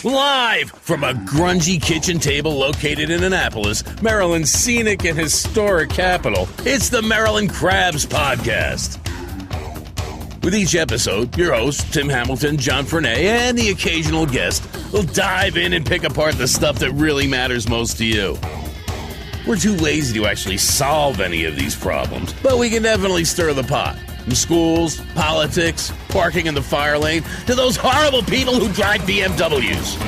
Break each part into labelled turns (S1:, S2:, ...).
S1: Live from a grungy kitchen table located in Annapolis, Maryland's scenic and historic capital, it's the Maryland Crabs Podcast. With each episode, your hosts, Tim Hamilton, John Fernay, and the occasional guest will dive in and pick apart the stuff that really matters most to you. We're too lazy to actually solve any of these problems, but we can definitely stir the pot. From schools, politics, parking in the fire lane, to those horrible people who drive BMWs.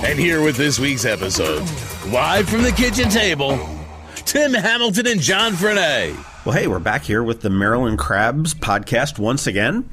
S1: And here with this week's episode, live from the kitchen table, Tim Hamilton and John Fernay.
S2: Well, hey, we're back here with the Maryland Crabs Podcast once again.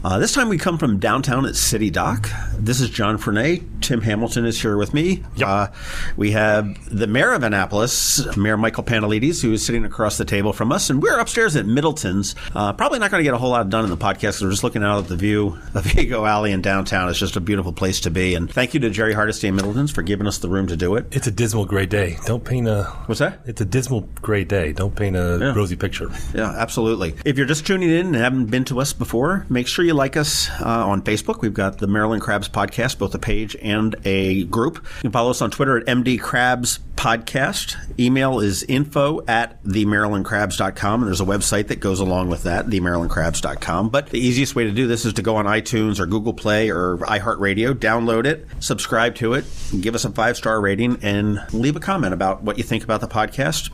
S2: This time we come from downtown at City Dock. This is John Fernay. Tim Hamilton is here with me. Yep. We have the mayor of Annapolis, Mayor Michael Pantelides, who is sitting across the table from us. And we're upstairs at Middleton's. Probably not going to get a whole lot done in the podcast because we're just looking out at the view of Ego Alley in downtown. It's just a beautiful place to be. And thank you to Jerry Hardesty and Middleton's for giving us the room to do it.
S3: It's a dismal gray day. Don't paint a...
S2: What's that?
S3: It's a dismal gray day. Don't paint a rosy picture.
S2: Yeah, absolutely. If you're just tuning in and haven't been to us before, make sure you like us on Facebook. We've got the Maryland Crabs Podcast, both a page and a group. You can follow us on Twitter at MD Crabs Podcast. Email is info@themarylandcrabs.com, and there's a website that goes along with that, themarylandcrabs.com. But the easiest way to do this is to go on iTunes or Google Play or iHeartRadio, download it, subscribe to it, give us a 5-star rating, and leave a comment about what you think about the podcast.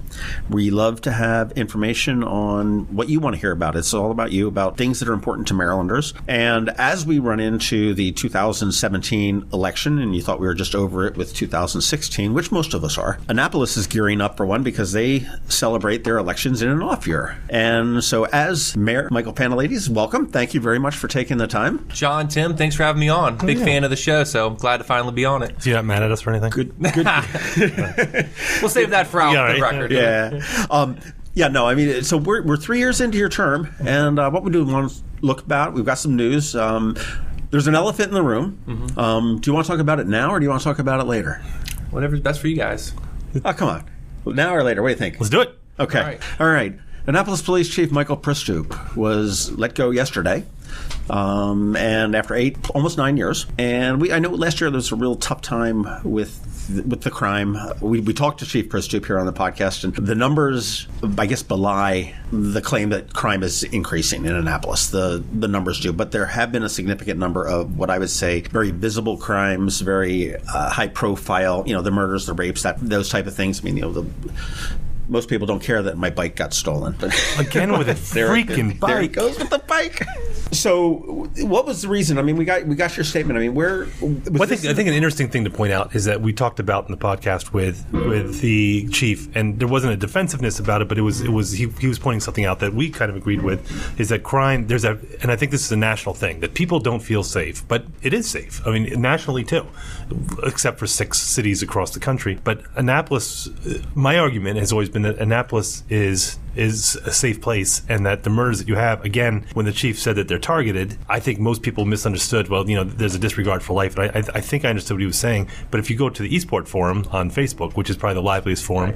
S2: We love to have information on what you want to hear about. It's all about you, about things that are important to Marylanders. And as we run into the 2017 election, and you thought we were just over it with 2016, which most of us are, Annapolis is gearing up for one because they celebrate their elections in an off year. And so as Mayor Michael Pantelides, welcome. Thank you very much for taking the time.
S4: John, Tim, thanks for having me on. Big fan of the show, so I'm glad to finally be on it.
S3: So you're not mad at us or anything?
S2: Good.
S4: We'll save that for out the record.
S2: Yeah. So we're 3 years into your term, and what we do want to look about, we've got some news. There's an elephant in the room. Mm-hmm. Do you want to talk about it now, or do you want to talk about it later?
S4: Whatever's best for you guys.
S2: Oh, come on. Now or later? What do you think?
S3: Let's do it.
S2: Okay. All right. Annapolis Police Chief Michael Pristoop was let go yesterday. And after almost 9 years. And I know last year there was a real tough time with the crime. We talked to Chief Pristoop here on the podcast, and the numbers, I guess, belie the claim that crime is increasing in Annapolis. The numbers do. But there have been a significant number of what I would say very visible crimes, very high profile, the murders, the rapes, those type of things. I mean, most people don't care that my bike got stolen. But
S3: again with a freaking bike.
S2: There he goes with the bike. So, what was the reason? I mean, we got your statement. I mean, I
S3: think an interesting thing to point out is that we talked about in the podcast with the chief, and there wasn't a defensiveness about it, but he was pointing something out that we kind of agreed with, is that crime, and I think this is a national thing, that people don't feel safe, but it is safe. I mean, nationally too, except for 6 cities across the country. But Annapolis, my argument has always been that Annapolis is a safe place, and that the murders that you have, again, when the chief said that they're targeted, I think most people misunderstood, there's a disregard for life. And I think I understood what he was saying. But if you go to the Eastport forum on Facebook, which is probably the liveliest forum,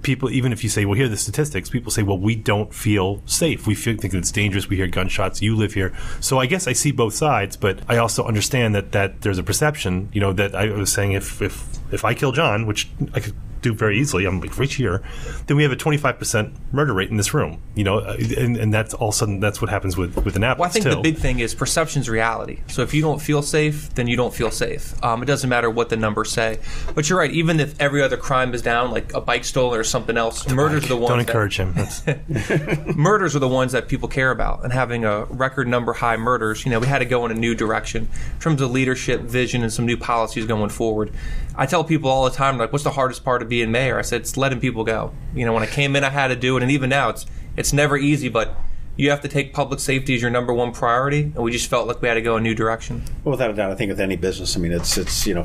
S3: people, even if you say, well, here are the statistics, people say, well, we don't feel safe. We think it's dangerous. We hear gunshots. You live here. So I guess I see both sides, but I also understand that there's a perception, that I was saying if I kill John, which I could do very easily, I'm like right here, then we have a 25% murder rate in this room, and that's all of a sudden that's what happens with Annapolis.
S4: Well, I think the big thing is perception's reality. So if you don't feel safe, then you don't feel safe. It doesn't matter what the numbers say. But you're right, even if every other crime is down, like a bike stolen or something else, murders are the ones.
S3: Don't encourage him.
S4: Murders are the ones that people care about, and having a record number high murders, we had to go in a new direction in terms of leadership, vision, and some new policies going forward. I tell people all the time, like, what's the hardest part of being mayor? I said, it's letting people go. When I came in, I had to do it, and even now, it's never easy, but you have to take public safety as your number one priority, and we just felt like we had to go a new direction.
S2: Well, without a doubt, I think with any business, I mean, it's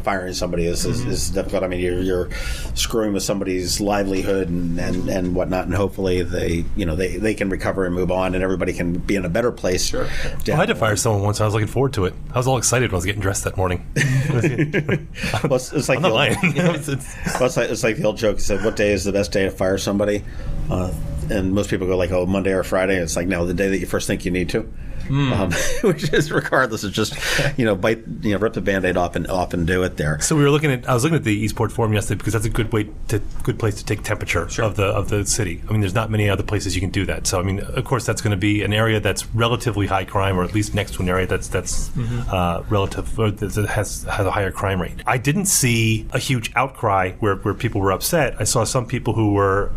S2: firing somebody is difficult. I mean, you're screwing with somebody's livelihood and whatnot, and hopefully they can recover and move on, and everybody can be in a better place. Sure.
S3: I had to fire someone once. I was looking forward to it. I was all excited when I was getting dressed that morning.
S2: Well, it's like
S3: I'm not lying.
S2: It's like the old joke. He said, "What day is the best day to fire somebody?" and most people go like, oh, Monday or Friday. It's like, no, the day that you first think you need to. Which is regardless of just rip the Band-Aid off and do it there.
S3: So I was looking at the Eastport Forum yesterday because that's a good place to take temperature of the city. I mean, there's not many other places you can do that. So I mean, of course, that's going to be an area that's relatively high crime, or at least next to an area that's relative, or that has a higher crime rate. I didn't see a huge outcry where people were upset. I saw some people who were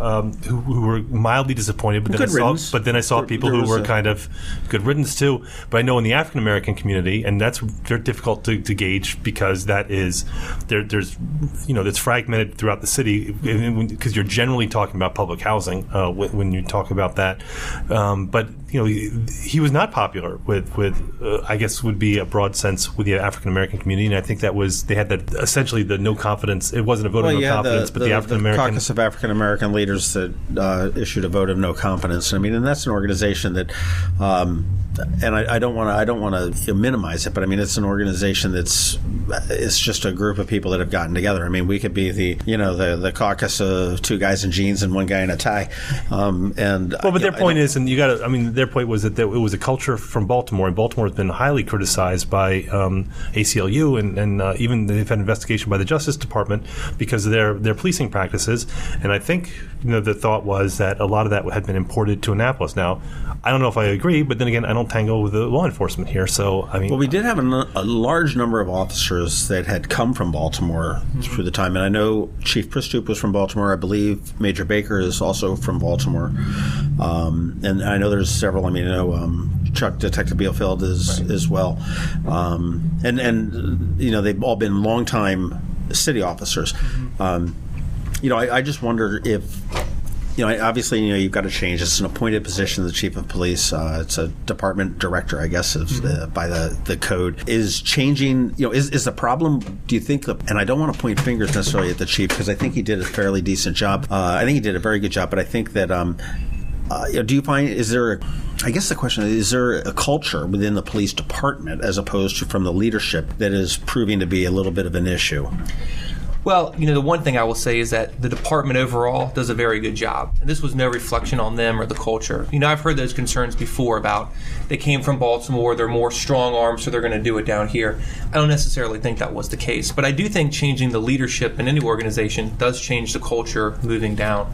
S3: mildly disappointed, but then I saw people who were kind of good riddance too. But I know in the African American community, and that's very difficult to gauge because there's it's fragmented throughout the city because you're generally talking about public housing when you talk about that. But he was not popular with I guess would be a broad sense with the African American community, and I think they had that essentially the no confidence. It wasn't a vote of no confidence, but the African American
S2: caucus of African American leaders that issued a vote of no confidence. I mean, and that's an organization that. And I don't want to minimize it, but I mean it's an organization it's just a group of people that have gotten together. I mean, we could be the caucus of two guys in jeans and one guy in a tie.
S3: But their point is, and their point was that it was a culture from Baltimore, and Baltimore has been highly criticized by ACLU, and even they've had an investigation by the Justice Department because of their policing practices. And I think the thought was that a lot of that had been imported to Annapolis. Now, I don't know if I agree, but then again, I don't tangle with the law enforcement here. So, I mean... Well,
S2: we did have a large number of officers that had come from Baltimore through the time. And I know Chief Pristoop was from Baltimore. I believe Major Baker is also from Baltimore. And I know there's several. I mean, Chuck, Detective Bielfeld is as well. And they've all been longtime city officers. I just wonder if... obviously, you've got to change. It's an appointed position, the chief of police. It's a department director, I guess, by the code. Is changing, is the problem, do you think, and I don't want to point fingers necessarily at the chief, because I think he did a fairly decent job. I think he did a very good job, but I think that, do you find, I guess the question is there a culture within the police department, as opposed to from the leadership, that is proving to be a little bit of an issue?
S4: Well, the one thing I will say is that the department overall does a very good job. And this was no reflection on them or the culture. I've heard those concerns before about they came from Baltimore, they're more strong-armed, so they're going to do it down here. I don't necessarily think that was the case. But I do think changing the leadership in any organization does change the culture moving down.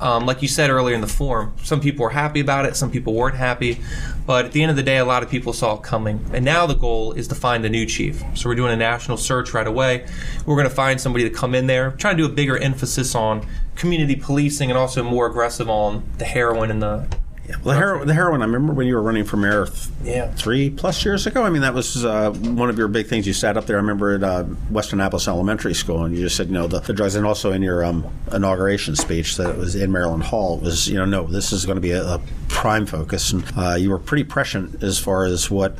S4: Like you said earlier in the forum, some people were happy about it, some people weren't happy. But at the end of the day, a lot of people saw it coming. And now the goal is to find a new chief. So we're doing a national search right away. We're going to find somebody to come in there, trying to do a bigger emphasis on community policing and also more aggressive on the heroin and the...
S2: The heroin, I remember when you were running for mayor 3+ years ago. I mean, that was one of your big things. You sat up there, I remember, at West Annapolis Elementary School, and you just said, the drugs, and also in your inauguration speech that it was in Maryland Hall, it was, no, this is going to be a prime focus. And you were pretty prescient as far as what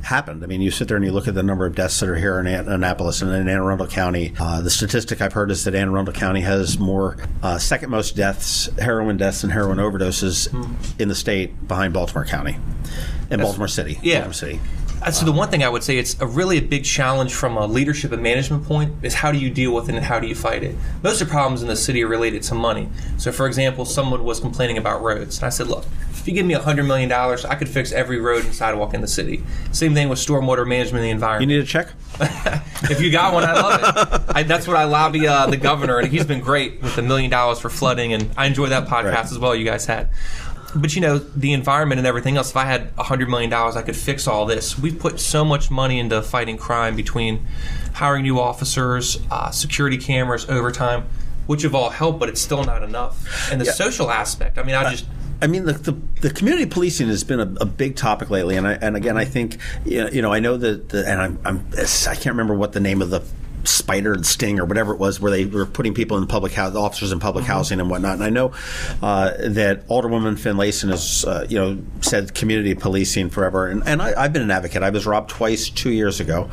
S2: happened. I mean, you sit there and you look at the number of deaths that are here in Annapolis and in Anne Arundel County. The statistic I've heard is that Anne Arundel County has more second most heroin deaths and heroin overdoses in the state behind Baltimore County and Baltimore City.
S4: Yeah.
S2: Baltimore City.
S4: So the one thing I would say, it's a really big challenge from a leadership and management point, is how do you deal with it and how do you fight it? Most of the problems in the city are related to money. So, for example, someone was complaining about roads. And I said, look, if you give me $100 million, I could fix every road and sidewalk in the city. Same thing with stormwater management and the environment.
S2: You need a check?
S4: If you got one, I love it. That's what I lobby the governor, and he's been great with $1 million for flooding, and I enjoy that podcast as well you guys had. But, the environment and everything else, if I had $100 million, I could fix all this. We've put so much money into fighting crime between hiring new officers, security cameras, overtime, which have all helped, but it's still not enough. And the social aspect,
S2: the community policing has been a big topic lately, and again, I think, I know that, I can't remember what the name of the spider sting or whatever it was, where they were putting people in public housing, officers in public housing and whatnot. And I know that Alderwoman Finlayson has said community policing forever, and I've been an advocate. I was robbed twice 2 years ago,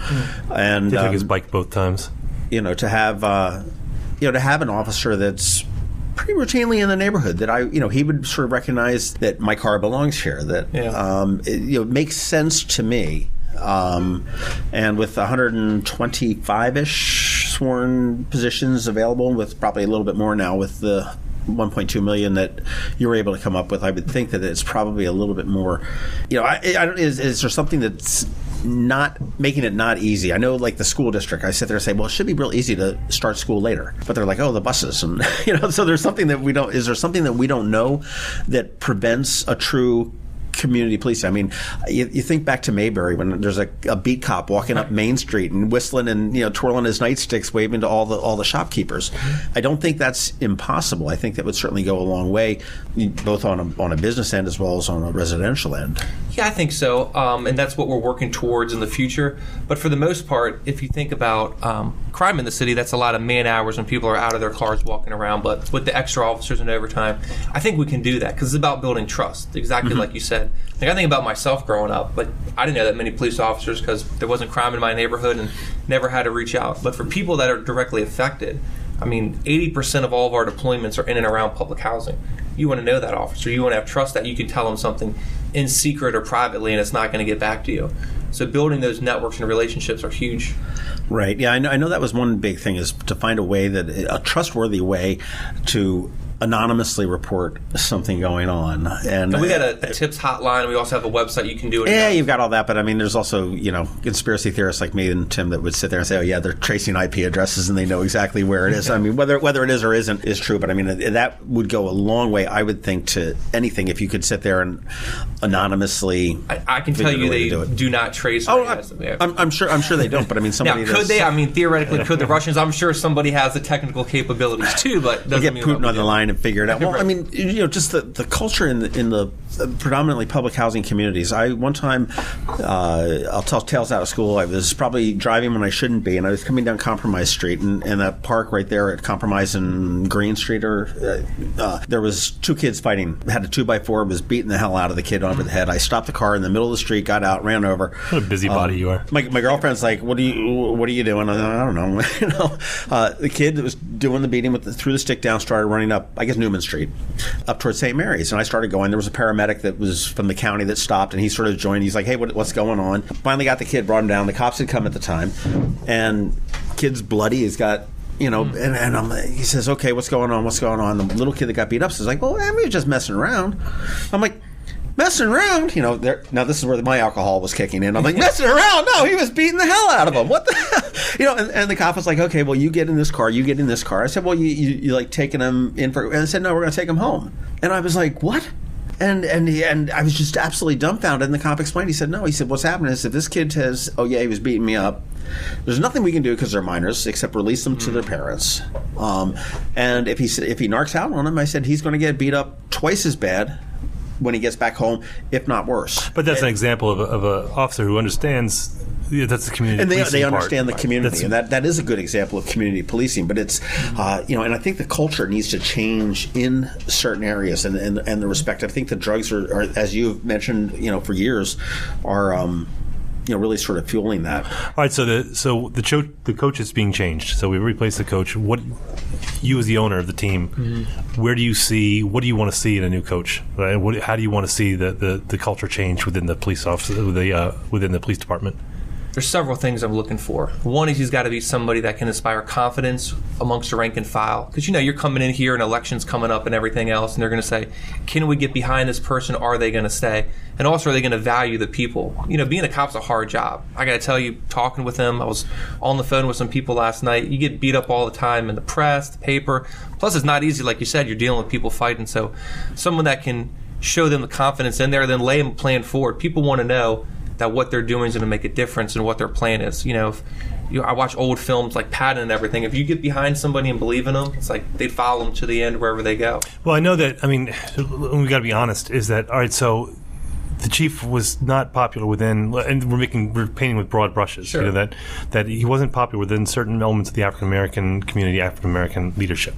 S2: and
S3: he took his bike both times.
S2: To have an officer that's pretty routinely in the neighborhood, that he would sort of recognize that my car belongs here, that it makes sense to me. And with 125-ish sworn positions available, with probably a little bit more now with the 1.2 million that you were able to come up with, I would think that it's probably a little bit more. Is there something that's not making it not easy? I know, like the school district, I sit there and say, well, it should be real easy to start school later, but they're like, oh, the buses, and so there's something that we don't. Is there something that we don't know that prevents a true community policing? I mean, you think back to Mayberry when there's a beat cop walking up Main Street and whistling and twirling his nightsticks, waving to all the shopkeepers. I don't think that's impossible. I think that would certainly go a long way, both on a business end as well as on a residential end.
S4: Yeah, I think so, and that's what we're working towards in the future. But for the most part, if you think about crime in the city, that's a lot of man hours when people are out of their cars walking around. But with the extra officers and overtime, I think we can do that because it's about building trust, exactly like you said. Like, I think about myself growing up. Like, I didn't know that many police officers because there wasn't crime in my neighborhood and never had to reach out. But for people that are directly affected, I mean, 80% of all of our deployments are in and around public housing. You want to know that officer. You want to have trust that you can tell them something in secret or privately and it's not going to get back to you. So building those networks and relationships are huge.
S2: Right. Yeah, I know that was one big thing, is to find a trustworthy way to anonymously report something going on. And
S4: we got a tips hotline. We also have a website you can do it.
S2: Yeah, you've got all that, but I mean, there's also, conspiracy theorists like me and Tim that would sit there and say, oh yeah, they're tracing IP addresses and they know exactly where it is. I mean, whether it is or isn't is true, but I mean, that would go a long way, I would think, to anything if you could sit there and anonymously.
S4: I can tell you they do not trace.
S2: Oh, I'm sure they don't, but I mean, somebody
S4: now, could they? I mean, theoretically, could the Russians? I'm sure somebody has the technical capabilities too, but doesn't
S2: get
S4: mean
S2: Putin on the line and figure it out. Well,
S4: Right.
S2: I mean, just the culture in the predominantly public housing communities. One time, I'll tell tales out of school. I was probably driving when I shouldn't be, and I was coming down Compromise Street, and that park right there at Compromise and Green Street, there was two kids fighting. Had a 2x4, was beating the hell out of the kid over the head. I stopped the car in the middle of the street, got out, ran over.
S3: What a busybody you are.
S2: My girlfriend's like, "What are you doing?" I don't know. The kid that was doing the beating threw the stick down, started running up, I guess Newman Street, up towards St. Mary's, and I started going. There was a paramedic that was from the county that stopped, and he sort of joined. He's like, hey, what's going on? Finally got the kid, brought him down. The cops had come at the time, and kid's bloody. He's got, and he says, okay, what's going on? The little kid that got beat up says, like, well, we were just messing around. I'm like, messing around? Now this is where my alcohol was kicking in. I'm like, messing around? No, he was beating the hell out of him. What the hell? And the cop was like, okay, well, you get in this car. I said, well, you like taking him in for, and I said, no, we're going to take him home. And I was like, what? And I was just absolutely dumbfounded. And the cop explained. He said, no. He said, what's happening is if this kid says, oh yeah, he was beating me up, there's nothing we can do because they're minors except release them to their parents. And if he narcs out on him, I said he's going to get beat up twice as bad when he gets back home, if not worse.
S3: But that's an example of an officer who understands. Yeah, that's the community,
S2: and they understand
S3: part.
S2: The community, and that is a good example of community policing. But it's and I think the culture needs to change in certain areas, and the respect. I think the drugs are, as you've mentioned, for years, are really sort of fueling that.
S3: All right, so the coach is being changed. So we replaced the coach. What you as the owner of the team, what do you want to see in a new coach? Right? How do you want to see the culture change within the police office, within the police department?
S4: There's several things I'm looking for. One is he's got to be somebody that can inspire confidence amongst the rank and file. Because, you're coming in here and elections coming up and everything else, and they're going to say, can we get behind this person? Are they going to stay? And also, are they going to value the people? Being a cop's a hard job. I got to tell you, talking with them, I was on the phone with some people last night. You get beat up all the time in the press, the paper. Plus, it's not easy. Like you said, you're dealing with people fighting. So someone that can show them the confidence in there, then lay them a plan forward. People want to know that what they're doing is going to make a difference and what their plan is. I watch old films like Patton and everything. If you get behind somebody and believe in them, it's like they follow them to the end wherever they go.
S3: Well, I know that. I mean, we got to be honest. Is that all right? So the chief was not popular within, and we're painting with broad brushes.
S4: Sure.
S3: That he wasn't popular within certain elements of the African American community, African American leadership,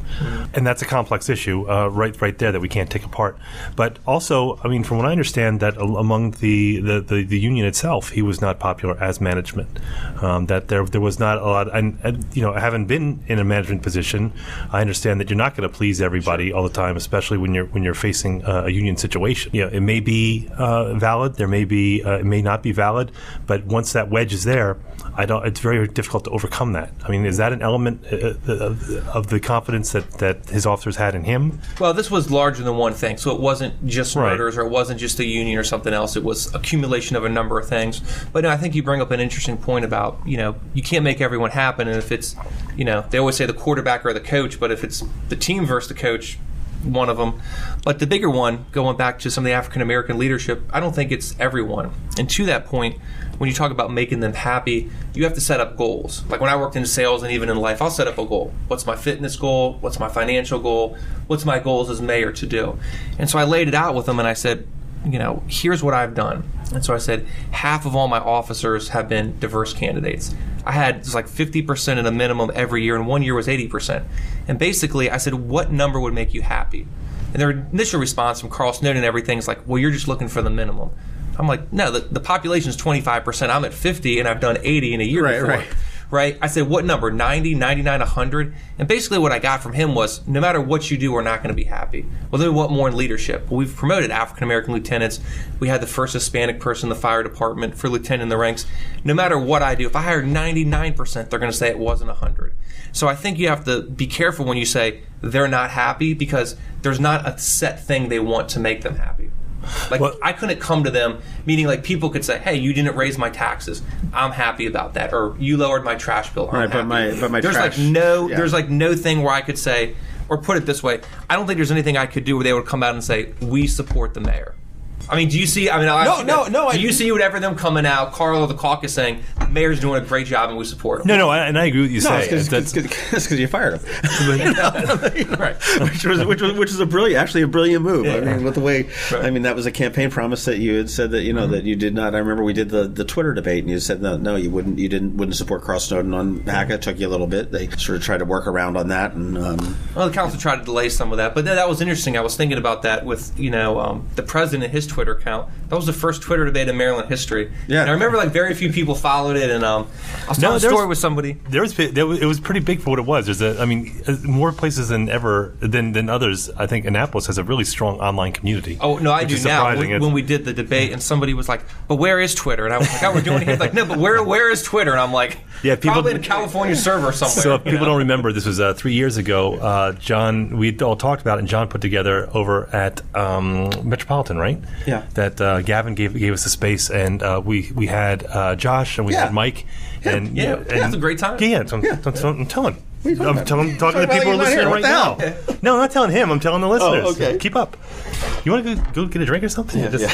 S3: and that's a complex issue right there that we can't take apart. But also, I mean, from what I understand, that among the union itself, he was not popular as management. That there was not a lot, and I haven't been in a management position. I understand that you're not going to please everybody all the time, especially when you're facing a union situation. It may be valid. There may be, it may not be valid. But once that wedge is there, it's very difficult to overcome that. I mean, is that an element of the confidence that his officers had in him?
S4: Well, this was larger than one thing. So it wasn't just murders, or it wasn't just a union or something else. It was accumulation of a number of things. But no, I think you bring up an interesting point about, you can't make everyone happen. And if it's, they always say the quarterback or the coach, but if it's the team versus the coach, one of them. But the bigger one, going back to some of the African American leadership, I don't think it's everyone. And to that point, when you talk about making them happy, you have to set up goals. Like when I worked in sales and even in life, I'll set up a goal. What's my fitness goal? What's my financial goal? What's my goals as mayor to do? And so I laid it out with them and I said, here's what I've done. And so I said, half of all my officers have been diverse candidates. I had like 50% at a minimum every year, and 1 year was 80%. And basically, I said, what number would make you happy? And their initial response from Carl Snowden and everything is like, well, you're just looking for the minimum. I'm like, no, the population is 25%. I'm at 50, and I've done 80 in a year before. Right? I said, what number? 90, 99, 100? And basically what I got from him was, no matter what you do, we're not going to be happy. Well, then we want more in leadership. Well, we've promoted African-American lieutenants. We had the first Hispanic person in the fire department for lieutenant in the ranks. No matter what I do, if I hire 99%, they're going to say it wasn't 100. So I think you have to be careful when you say they're not happy, because there's not a set thing they want to make them happy. Like, I couldn't come to them, meaning like people could say, hey, you didn't raise my taxes. I'm happy about that. Or you lowered my trash bill. I'm happy. But my
S2: there's
S4: trash, there's like no thing where I could say, or put it this way, I don't think there's anything I could do where they would come out and say, we support the mayor. I mean, do you see? I mean, no. Do you see whatever them coming out, Carl or the caucus saying, the mayor's doing a great job and we support him?
S3: No, and I agree with you.
S2: It's because you fired him, right? Which is a brilliant move. Yeah. I mean, with the way, I mean, that was a campaign promise that you had said that that you did not. I remember we did the Twitter debate, and you said no, you wouldn't support Carl Snowden on HACA. It took you a little bit. They sort of tried to work around on that, and
S4: well, the council tried to delay some of that, but that was interesting. I was thinking about that with the president, his Twitter account. That was the first Twitter debate in Maryland history. Yeah, and I remember like very few people followed it. And I was telling a story with somebody.
S3: It was pretty big for what it was. More places than ever than others. I think Annapolis has a really strong online community.
S4: Oh no, I do now. When we did the debate, and somebody was like, "But where is Twitter?" And I was like, "Oh, we're doing it here." Like, no, but where is Twitter? And I'm like, probably in a California server somewhere.
S3: So if people don't remember, this was 3 years ago. John, we all talked about it, and John put together over at Metropolitan, right?
S2: Yeah.
S3: That Gavin gave us a space, and we had Josh and we had Mike, and
S4: that's a great time.
S3: I'm telling. I'm talking to the people listening right now. No, I'm not telling him. I'm telling the listeners.
S2: Oh, okay.
S3: Keep up. You want to go get a drink or something?
S2: Yeah.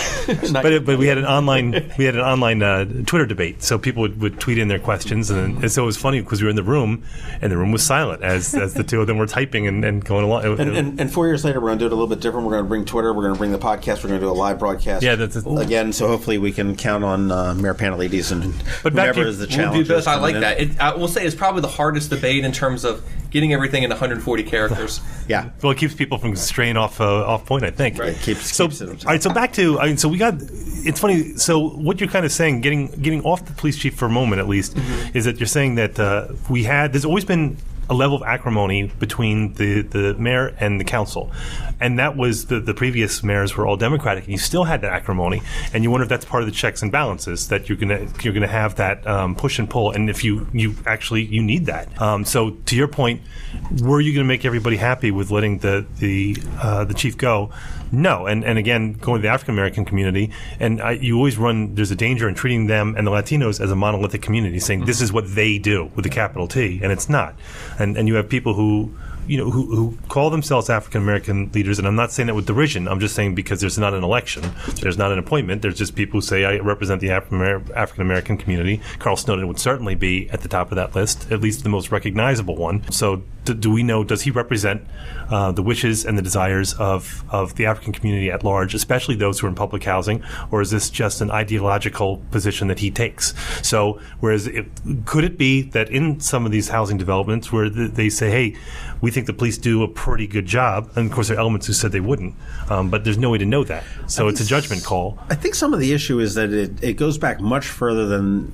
S3: But we had an online Twitter debate, so people would tweet in their questions, and so it was funny because we were in the room, and the room was silent as the two of them were typing and going along.
S2: And 4 years later, we're going to do it a little bit different. We're going to bring Twitter. We're going to bring the podcast. We're going to do a live broadcast.
S3: Yeah,
S2: again. So hopefully we can count on Mayor Pantelides and whoever is the challenge.
S4: We'll do both. I like that. I will say it's probably the hardest debate in terms of getting everything in 140 characters.
S2: Yeah.
S3: Well, it keeps people from straying off point, I think.
S2: Right. Keeps
S3: all right. So back to, so we got. It's funny. So what you're kind of saying, getting off the police chief for a moment at least, is that you're saying that there's always been a level of acrimony between the mayor and the council, and that was the previous mayors were all Democratic, and you still had that acrimony, and you wonder if that's part of the checks and balances that you're gonna have that push and pull, and if you need that. So to your point, were you going to make everybody happy with letting the chief go? No, and again, going to the African American community, and you always there's a danger in treating them and the Latinos as a monolithic community, saying this is what they do with a capital T, and it's not. And you have people who call themselves African American leaders, and I'm not saying that with derision. I'm just saying because there's not an election, there's not an appointment. There's just people who say I represent the African American community. Carl Snowden would certainly be at the top of that list, at least the most recognizable one. So do we know? Does he represent the wishes and the desires of the African community at large, especially those who are in public housing, or is this just an ideological position that he takes? So, could it be that in some of these housing developments where they say, hey, we think the police do a pretty good job. And of course, there are elements who said they wouldn't, but there's no way to know that. So it's a judgment call.
S2: I think some of the issue is that it goes back much further than,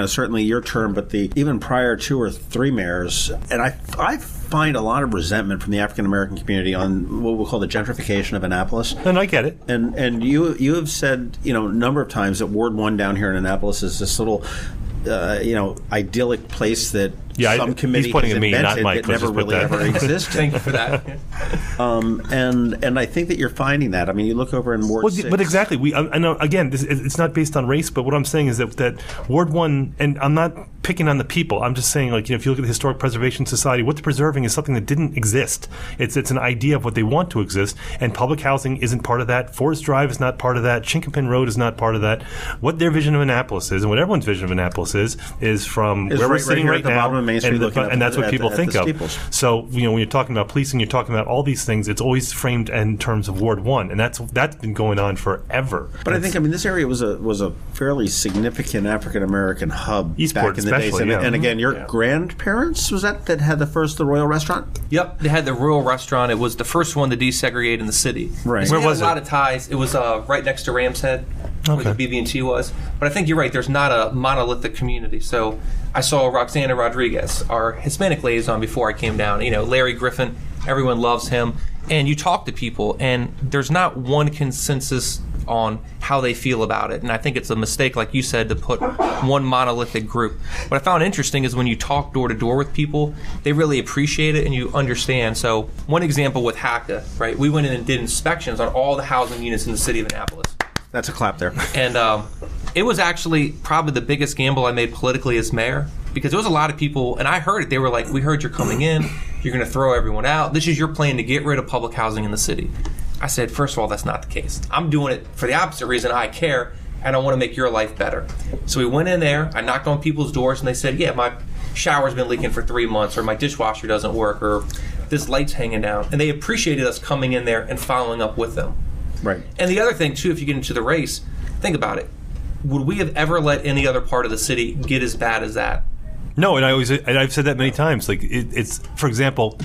S2: certainly your term, but even prior 2 or 3 mayors. And I find a lot of resentment from the African American community on what we'll call the gentrification of Annapolis.
S3: And I get it.
S2: And you have said, a number of times that Ward 1 down here in Annapolis is this little idyllic place that some committee
S3: he's pointing
S2: has
S3: at me,
S2: invented
S3: not Mike,
S2: that never really ever existed.
S4: Thank you for that.
S2: And I think that you're finding that. I mean, you look over in Ward 6.
S3: But exactly. I know, again, it's not based on race, but what I'm saying is that Ward 1, and I'm not picking on the people, I'm just saying, if you look at the Historic Preservation Society, what they're preserving is something that didn't exist. It's an idea of what they want to exist, and public housing isn't part of that. Forest Drive is not part of that. Chinkapin Road is not part of that. What their vision of Annapolis is, and what everyone's vision of Annapolis is from where we're sitting right now, and that's what people think of. So, when you're talking about policing, you're talking about all these things, it's always framed in terms of Ward 1, and that's been going on forever.
S2: But I think, this area was a fairly significant African American hub
S3: Eastport,
S2: back in the days. And again, your grandparents, was that had the Royal Restaurant?
S4: Yep, they had the Royal Restaurant. It was the first one to desegregate in the city.
S2: Right.
S4: So
S3: Where was it?
S4: A lot of ties. It was right next to Ram's Head, where the BB&T was. But I think you're right. There's not a monolithic community. So I saw Roxana Rodriguez, our Hispanic liaison, before I came down. Larry Griffin, everyone loves him. And you talk to people, and there's not one consensus on how they feel about it. And I think it's a mistake, like you said, to put one monolithic group. What I found interesting is when you talk door to door with people, they really appreciate it and you understand. So one example with HACA, right? We went in and did inspections on all the housing units in the city of Annapolis.
S2: That's a clap there.
S4: And it was actually probably the biggest gamble I made politically as mayor, because there was a lot of people, and I heard it, they were like, we heard you're coming in, you're going to throw everyone out. This is your plan to get rid of public housing in the city. I said, first of all, that's not the case. I'm doing it for the opposite reason. I care, and I want to make your life better. So we went in there, I knocked on people's doors, and they said, yeah, my shower's been leaking for 3 months, or my dishwasher doesn't work, or this light's hanging down. And they appreciated us coming in there and following up with them.
S2: Right.
S4: And the other thing, too, if you get into the race, think about it. Would we have ever let any other part of the city get as bad as that?
S3: No, and I've said that many times. It's for example,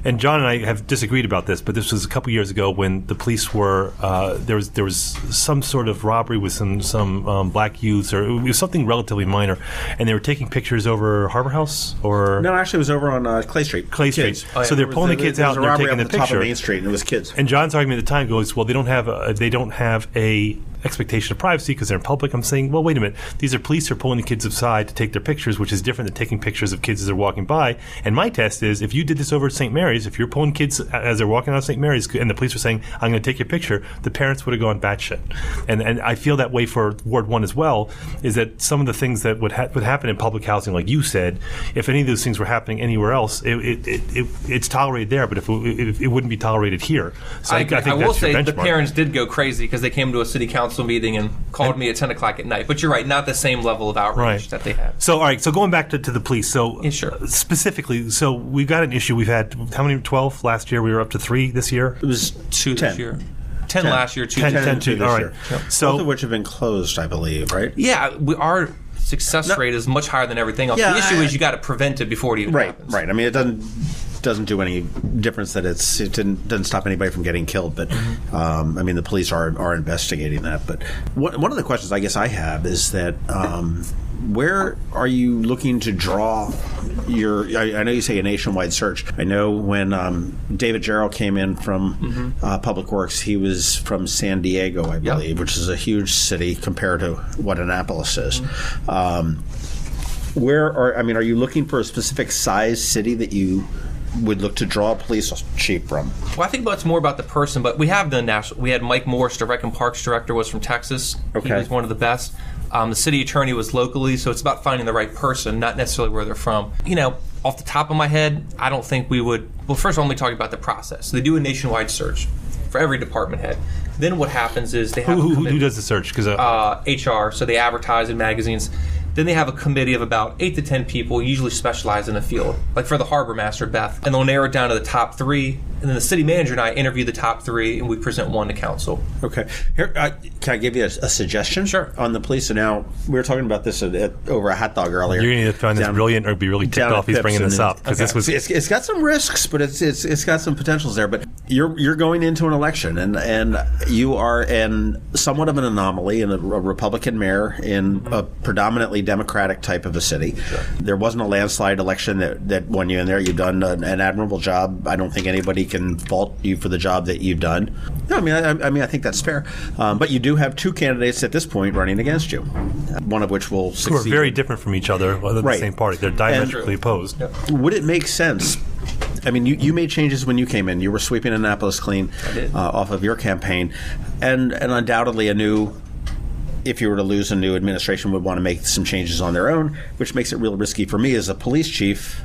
S3: and John and I have disagreed about this, but this was a couple years ago when the police were there was some sort of robbery with some black youths, or it was something relatively minor, and they were taking pictures over Harbor House, or
S2: no, actually it was over on Clay Street.
S3: Clay Street. Oh, yeah. So they're pulling the kids out and they're taking the picture.
S2: Top of Main Street, and it was kids.
S3: And John's argument at the time goes, well, they don't have a expectation of privacy because they're in public. I'm saying, well, wait a minute. These are police who are pulling the kids aside to take their pictures, which is different than taking pictures of kids as they're walking by. And my test is, if you did this over at St. Mary's, if you're pulling kids as they're walking out of St. Mary's and the police were saying, I'm going to take your picture, the parents would have gone batshit. And I feel that way for Ward 1 as well, is that some of the things that would happen in public housing, like you said, if any of those things were happening anywhere else, it's tolerated there, but if it wouldn't be tolerated here. So I think
S4: I will say
S3: benchmark.
S4: The parents did go crazy because they came to a city council meeting and called me at 10 o'clock at night. But you're right, not the same level of outrage that they had.
S3: So, all right, so going back to the police. So,
S4: yeah, sure.
S3: Specifically, so we've got an issue. We've had, how many, 12 last year? We were up to 3 this year?
S2: It was
S4: 2
S2: 10.
S4: this year. 10 last year, 2
S3: 10
S4: this year.
S3: this all right.
S2: year.
S3: Yep. So,
S2: both of which have been closed, I believe, right?
S4: Yeah, our success rate is much higher than everything else.
S2: Yeah,
S4: the issue is you got to prevent it before it even happens.
S2: Right. I mean, it doesn't do any difference that it doesn't stop anybody from getting killed, but I mean, the police are investigating that. But one of the questions I guess I have is that where are you looking to draw your? I know you say a nationwide search. I know when David Jarrell came in from Public Works, he was from San Diego, I believe, which is a huge city compared to what Annapolis is. Are you looking for a specific size city that you would look to draw a police chief from?
S4: Well, I think it's more about the person, but we have the national. We had Mike Morris, the Rec and Parks director, was from Texas.
S2: Okay.
S4: He was one of the best. The city attorney was locally, so it's about finding the right person, not necessarily where they're from. Off the top of my head, I don't think we would. Well, first of all, let me talk about the process. So they do a nationwide search for every department head. Then what happens is they have
S3: who does the search? Because
S4: HR, so they advertise in magazines. Then they have a committee of about 8 to 10 people, usually specialized in a field. Like for the harbor master, Beth. And they'll narrow it down to the top 3. And then the city manager and I interview the top 3, and we present one to council.
S2: Okay. Here, can I give you a suggestion?
S4: Sure.
S2: On the police. So now, we were talking about this over a hot dog earlier.
S3: You're going to find this brilliant or be really ticked off he's bringing this up. Because this was...
S2: It's got some risks, but it's got some potentials there. But you're going into an election, and you are somewhat of an anomaly in a Republican mayor in a predominantly Democratic type of a city. Sure. There wasn't a landslide election that won you in there. You've done an admirable job. I don't think anybody can fault you for the job that you've done. No, I mean, I think that's fair. But you do have 2 candidates at this point running against you, one of which will succeed.
S3: Who are very different from each other, other than the same party. They're diametrically opposed.
S4: Yep.
S2: Would it make sense? I mean, you made changes when you came in. You were sweeping Annapolis clean off of your campaign, and undoubtedly if you were to lose, a new administration would want to make some changes on their own, which makes it real risky for me as a police chief.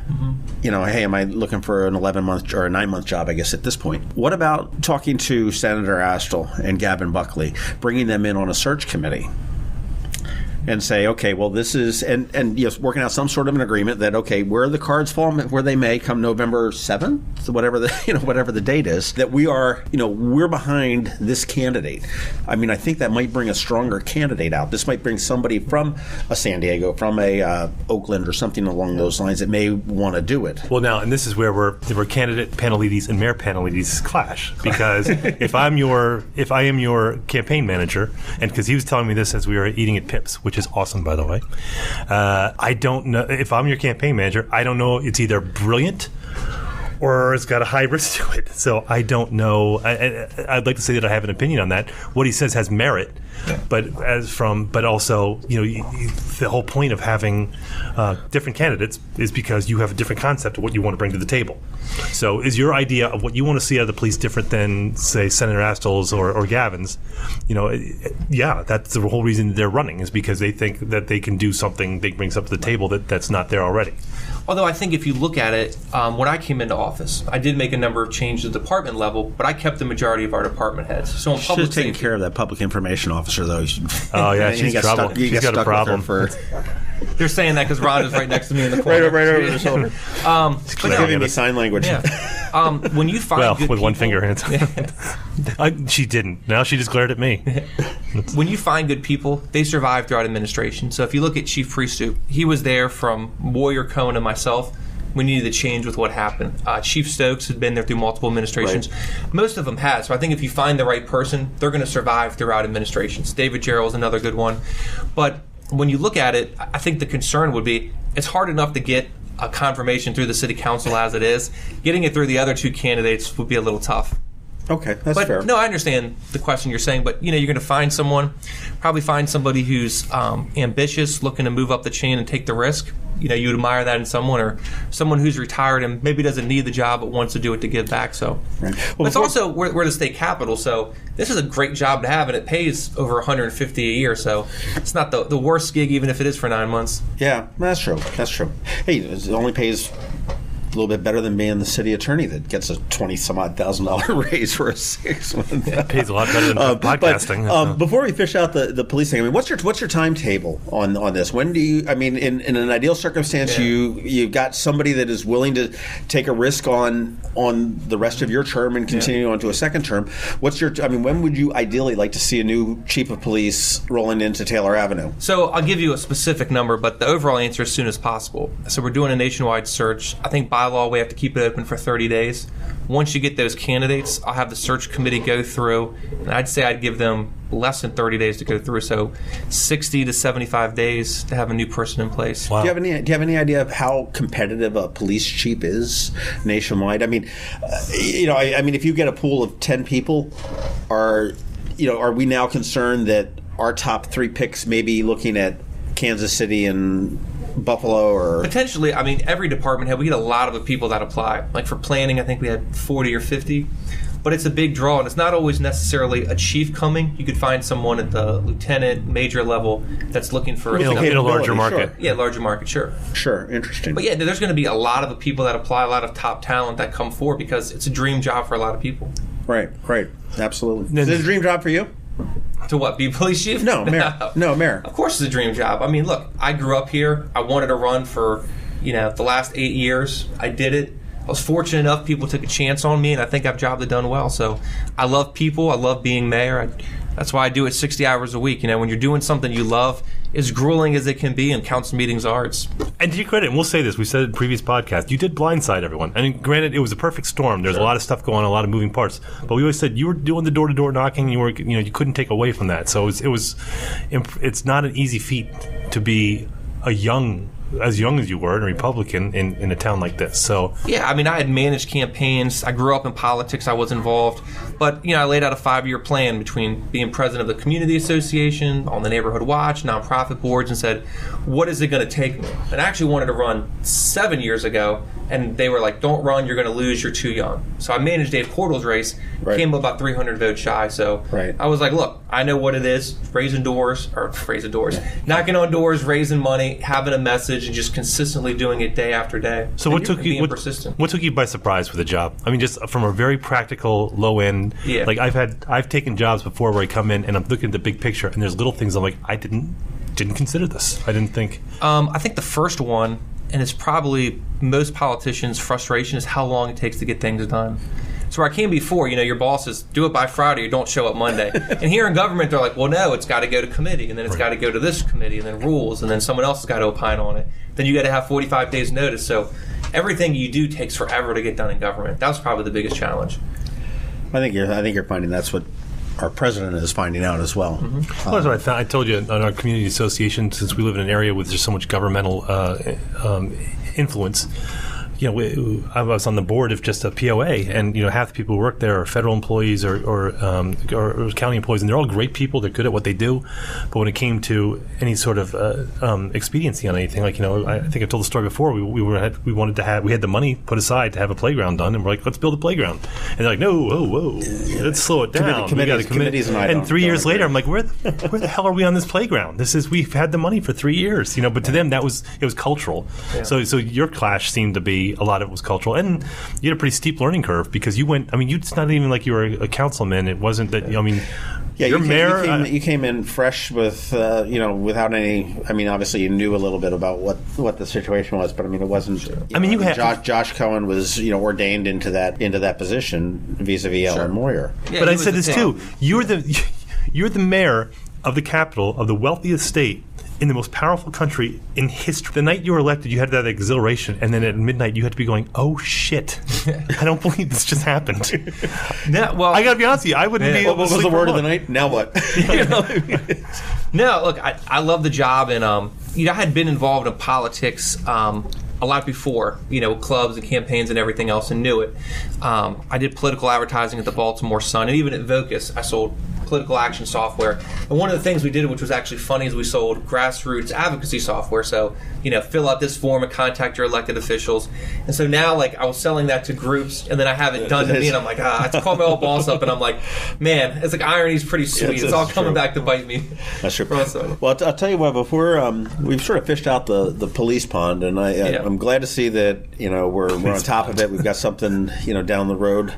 S2: Hey, am I looking for an 11-month or a 9-month job, I guess, at this point? What about talking to Senator Astle and Gavin Buckley, bringing them in on a search committee? And say, okay, well, this is, and yes, working out some sort of an agreement that, okay, where the cards fall, where they may come November 7th, whatever the date is, that we are, we're behind this candidate. I mean, I think that might bring a stronger candidate out. This might bring somebody from a San Diego, from a Oakland, or something along those lines that may want to do it.
S3: Well, now, and this is where candidate Pantelides and Mayor Pantelides clash, because if I am your campaign manager, and because he was telling me this as we were eating at Pips, which is awesome, by the way. I don't know if I'm your campaign manager. I don't know. It's either brilliant or it's got a high risk to it. So I don't know. I'd like to say that I have an opinion on that. What he says has merit, but also, the whole point of having different candidates is because you have a different concept of what you want to bring to the table. So is your idea of what you want to see out of the police different than, say, Senator Astle's or Gavin's? That's the whole reason they're running, is because they think that they can do something, they bring something to the table that's not there already.
S4: Although I think if you look at it, when I came into office, I did make a number of changes at the department level, but I kept the majority of our department heads. So in public
S2: safety, taken care of that public information officer, though.
S3: Oh yeah, she's trouble. She's got a problem.
S4: They're saying that because Ron is right next to me in the corner.
S2: right over the shoulder. She's giving me sign language.
S4: Yeah. When you find good
S3: with
S4: people,
S3: one finger. She didn't. Now she just glared at me.
S4: When you find good people, they survive throughout administration. So if you look at Chief Pristoop, he was there from Warrior Cohen and myself. We needed to change with what happened. Chief Stokes had been there through multiple administrations. Right. Most of them had. So I think if you find the right person, they're going to survive throughout administrations. David Gerald is another good one. But when you look at it, I think the concern would be it's hard enough to get a confirmation through the city council as it is. Getting it through the other 2 candidates would be a little tough.
S2: Okay, that's fair.
S4: No, I understand the question you're saying, but you're going to probably find somebody who's ambitious, looking to move up the chain and take the risk. You would admire that in someone, or someone who's retired and maybe doesn't need the job but wants to do it to give back. So, right. But it's also we're the state capital, so this is a great job to have, and it pays over $150 a year. So it's not the worst gig, even if it is for 9 months.
S2: Yeah, that's true. Hey, it only pays a little bit better than being the city attorney that gets a $20,000 raise for a 6 month.
S3: It pays a lot better than podcasting.
S2: But, before we fish out the police thing, I mean, what's your timetable on this? When do you? I mean, in an ideal circumstance, you've got somebody that is willing to take a risk on the rest of your term and continue on to a second term. When would you ideally like to see a new chief of police rolling into Taylor Avenue?
S4: So I'll give you a specific number, but the overall answer as soon as possible. So we're doing a nationwide search. I think by law we have to keep it open for 30 days. Once you get those candidates, I'll have the search committee go through, and I'd say I'd give them less than 30 days to go through, so 60 to 75 days to have a new person in place.
S2: Wow. Do you have any idea of how competitive a police chief is nationwide? I mean, if you get a pool of 10 people, are we now concerned that our top 3 picks may be looking at Kansas City and Buffalo, or
S4: potentially? I mean, every department head, we get a lot of the people that apply. Like for planning, I think we had 40 or 50. But it's a big draw, and it's not always necessarily a chief coming. You could find someone at the lieutenant, major level that's looking for
S3: in a larger market.
S4: Sure. Yeah, larger market, sure.
S2: Sure, interesting.
S4: But yeah, there's going to be a lot of the people that apply, a lot of top talent that come forward because it's a dream job for a lot of people.
S2: Right, absolutely. Is it a dream job for you?
S4: To what? Be police chief?
S2: No, mayor. No, mayor.
S4: Of course, it's a dream job. I mean, look, I grew up here. I wanted to run for, the last 8 years. I did it. I was fortunate enough people took a chance on me, and I think I've job done well. So I love people. I love being mayor. That's why I do it 60 hours a week. When you're doing something you love, as grueling as it can be, and council meetings are,
S3: And to your credit, and we'll say this, we said it in previous podcasts, you did blindside everyone. I mean, granted, it was a perfect storm. There's a lot of stuff going on, a lot of moving parts. But we always said you were doing the door-to-door knocking. You were, you couldn't take away from that. So it's not an easy feat to be as young as you were, and a Republican in a town like this. So
S4: yeah, I mean, I had managed campaigns. I grew up in politics. I was involved, but I laid out a 5-year plan between being president of the community association, on the neighborhood watch, nonprofit boards, and said, what is it going to take me? And I actually wanted to run 7 years ago, and they were like, don't run, you're going to lose, you're too young. So I managed Dave Portal's race, came about 300 votes shy. So I was like, look, I know what it is, knocking on doors, raising money, having a message, and just consistently doing it day after day.
S3: So what took you by surprise with the job? I mean, just from a very practical, low end.
S4: Yeah.
S3: Like I've taken jobs before where I come in and I'm looking at the big picture, and there's little things I'm like, I didn't consider this. I didn't think.
S4: I think the first one, and it's probably most politicians' frustration, is how long it takes to get things done. So where I came before, your boss says, do it by Friday or don't show up Monday. And here in government, they're like, well, no, it's got to go to committee, and then it's got to go to this committee, and then rules, and then someone else has got to opine on it. Then you got to have 45 days notice. So everything you do takes forever to get done in government. That was probably the biggest challenge.
S2: I think you're finding that's what our president is finding out as well.
S3: Mm-hmm. Well, that's what I told you on our community association, since we live in an area with just so much governmental influence. I was on the board of just a POA, and half the people who work there are federal employees or county employees, and they're all great people. They're good at what they do, but when it came to any sort of expediency on anything, like I think I told the story before. We had the money put aside to have a playground done, and we're like, let's build a playground, and they're like, no, whoa, let's slow it down.
S2: Committees
S3: and 3 years later, I'm like, where the hell are we on this playground? We've had the money for 3 years, But to them, it was cultural. Yeah. So your clash seemed to be. A lot of it was cultural, and you had a pretty steep learning curve because you went. I mean, it's not even like you were a councilman. It wasn't that.
S2: You're mayor. You came in fresh with, without any. I mean, obviously you knew a little bit about what the situation was, but it wasn't. You had Josh Cohen was ordained into that position vis-a-vis Ellen Moyer.
S3: Yeah, but I said this too. You're the mayor of the capital of the wealthiest state in the most powerful country in history. The night you were elected, you had that exhilaration, and then at midnight, you had to be going, "Oh shit! I don't believe this just happened." I got to be honest with you, I wouldn't be.
S2: What was the word of the night? Now what?
S4: No, look, I love the job, and I had been involved in politics a lot before, clubs and campaigns and everything else, and knew it. I did political advertising at the Baltimore Sun, and even at Vocus, I sold political action software. And one of the things we did, which was actually funny, is we sold grassroots advocacy software. So, fill out this form and contact your elected officials. And so now, I was selling that to groups, and then I have it done to me, and I'm like, I call my old boss up, and I'm like, man, it's like irony's pretty sweet. It's all coming back to bite me.
S2: That's true. Well, I'll tell you what, before we've sort of fished out the police pond, and I'm glad to see that, we're on top of it. We've got something, down the road.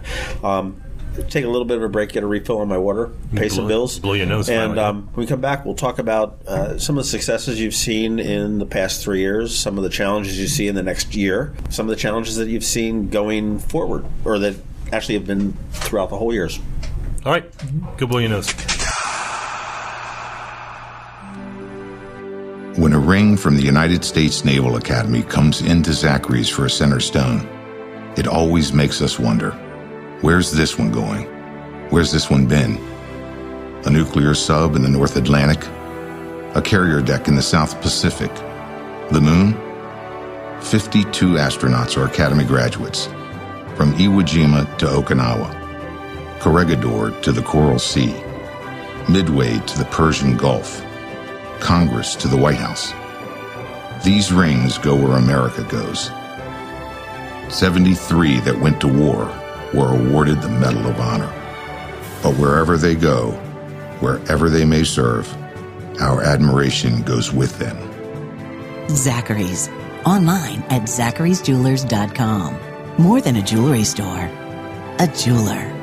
S2: Take a little bit of a break, get a refill on my water, pay some bills.
S3: Blow your nose.
S2: And when we come back, we'll talk about some of the successes you've seen in the past 3 years, some of the challenges you see in the next year, some of the challenges that you've seen going forward, or that actually have been throughout the whole years.
S3: All right. Go blow your nose.
S5: When a ring from the United States Naval Academy comes into Zachary's for a center stone, it always makes us wonder, where's this one going? Where's this one been? A nuclear sub in the North Atlantic? A carrier deck in the South Pacific? The moon? 52 astronauts are Academy graduates, from Iwo Jima to Okinawa, Corregidor to the Coral Sea, Midway to the Persian Gulf, Congress to the White House. These rings go where America goes. 73 that went to war were awarded the Medal of Honor. But wherever they go, wherever they may serve, our admiration goes with them.
S6: Zachary's. Online at zacharysjewelers.com. More than a jewelry store, a jeweler.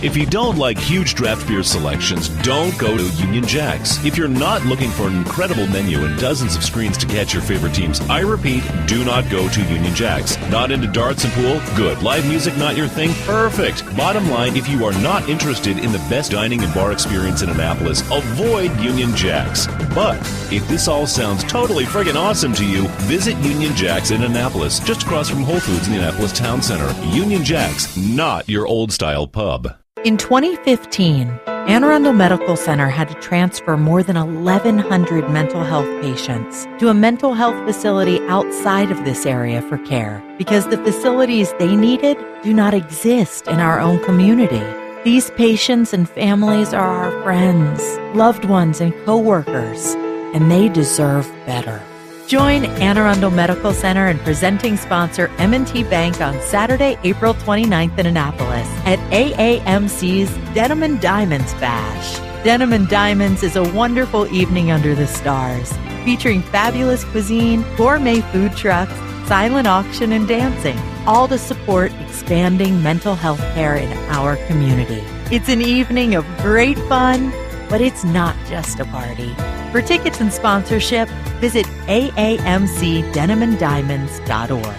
S7: If you don't like huge draft beer selections, don't go to Union Jack's. If you're not looking for an incredible menu and dozens of screens to catch your favorite teams, I repeat, do not go to Union Jack's. Not into darts and pool? Good. Live music not your thing? Perfect. Bottom line, if you are not interested in the best dining and bar experience in Annapolis, avoid Union Jack's. But if this all sounds totally friggin' awesome to you, visit Union Jack's in Annapolis, just across from Whole Foods in the Annapolis Town Center. Union Jack's, not your old-style pub.
S8: In 2015, Anne Arundel Medical Center had to transfer more than 1,100 mental health patients to a mental health facility outside of this area for care because the facilities they needed do not exist in our own community. These patients and families are our friends, loved ones, and co-workers, and they deserve better. Join Anne Arundel Medical Center and presenting sponsor M&T Bank on Saturday, April 29th in Annapolis at AAMC's Denim and Diamonds Bash. Denim and Diamonds is a wonderful evening under the stars, featuring fabulous cuisine, gourmet food trucks, silent auction, and dancing, all to support expanding mental health care in our community. It's an evening of great fun, but it's not just a party. For tickets and sponsorship, visit aamcdenimanddiamonds.org.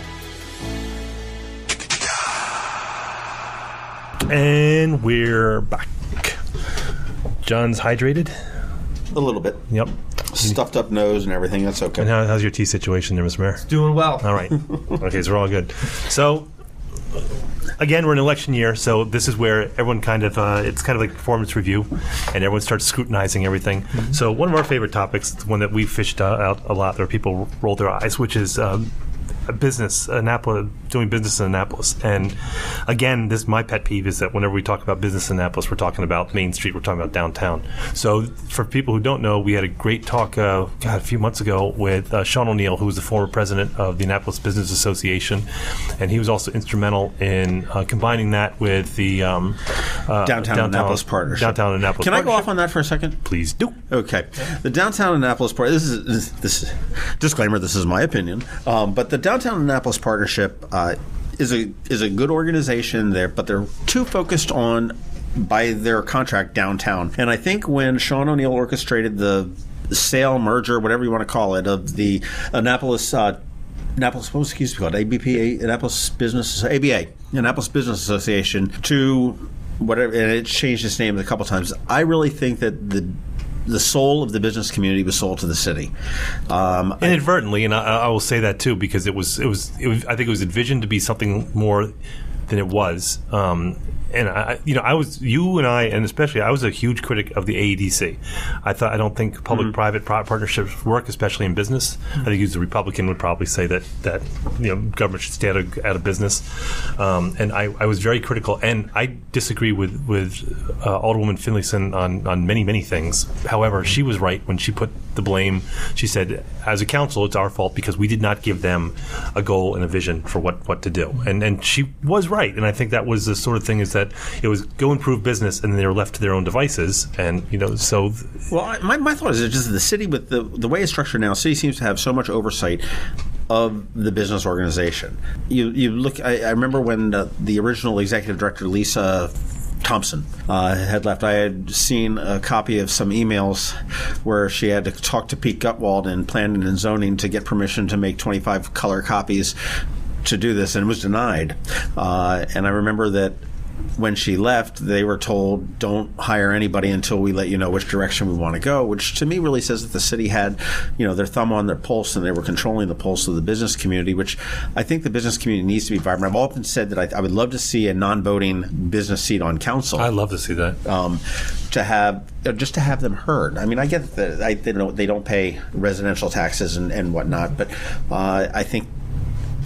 S3: And we're back. John's hydrated?
S2: A little bit.
S3: Yep.
S2: Stuffed up nose and everything. That's okay.
S3: And how's your tea situation there, Mr. Mayor?
S4: It's doing well.
S3: All right. Okay, so we're all good. So, again, we're in election year, so this is where everyone kind of, it's kind of like performance review, and everyone starts scrutinizing everything. Mm-hmm. So one of our favorite topics, one that we fished out a lot, where people roll their eyes, which is business, Annapolis, doing business in Annapolis. And again, this my pet peeve is that whenever we talk about business in Annapolis, we're talking about Main Street, we're talking about downtown. So for people who don't know, we had a great talk a few months ago with Sean O'Neill, who was the former president of the Annapolis Business Association, and he was also instrumental in combining that with the
S2: Downtown Annapolis Partnership.
S3: Downtown Annapolis
S2: Can
S3: Partnership.
S2: I go off on that for a second?
S3: Please do.
S2: Okay. The Downtown Annapolis Partnership, this is disclaimer, this is my opinion, but the Downtown Annapolis Partnership is a good organization there, but they're too focused on, by their contract, downtown. And I think when Sean O'Neill orchestrated the sale, merger, whatever you want to call it, of the Annapolis, what was it called? ABP, Annapolis Business, ABA, Annapolis Business Association, to whatever, and it changed its name a couple times. I really think that the soul of the business community was sold to the city,
S3: inadvertently, and I will say that too, because it was. I think it was envisioned to be something more than it was. And I was a huge critic of the AEDC. I don't think public-private partnerships work, especially in business. I think as a Republican would probably say that government should stay out of business. And I was very critical, and I disagree with Alderwoman Finlayson on many things. However, she was right when she put the blame. She said, as a council, it's our fault because we did not give them a goal and a vision for what to do. And she was right, and I think that was the sort of thing is that it was go improve business, and then they were left to their own devices. And so. Well,
S2: my thought is that just the city, with the way it's structured now, the city seems to have so much oversight of the business organization. You look. I remember when the original executive director, Lisa Thompson, had left. I had seen a copy of some emails where she had to talk to Pete Gutwald in planning and zoning to get permission to make 25 color copies to do this, and it was denied. And I remember that when she left, they were told, don't hire anybody until we let you know which direction we want to go, which to me really says that the city had, their thumb on their pulse, and they were controlling the pulse of the business community, which I think the business community needs to be vibrant. I've often said that I would love to see a non-voting business seat on council.
S3: I'd love to see that.
S2: To have them heard. I mean, I get that they don't pay residential taxes and whatnot, but I think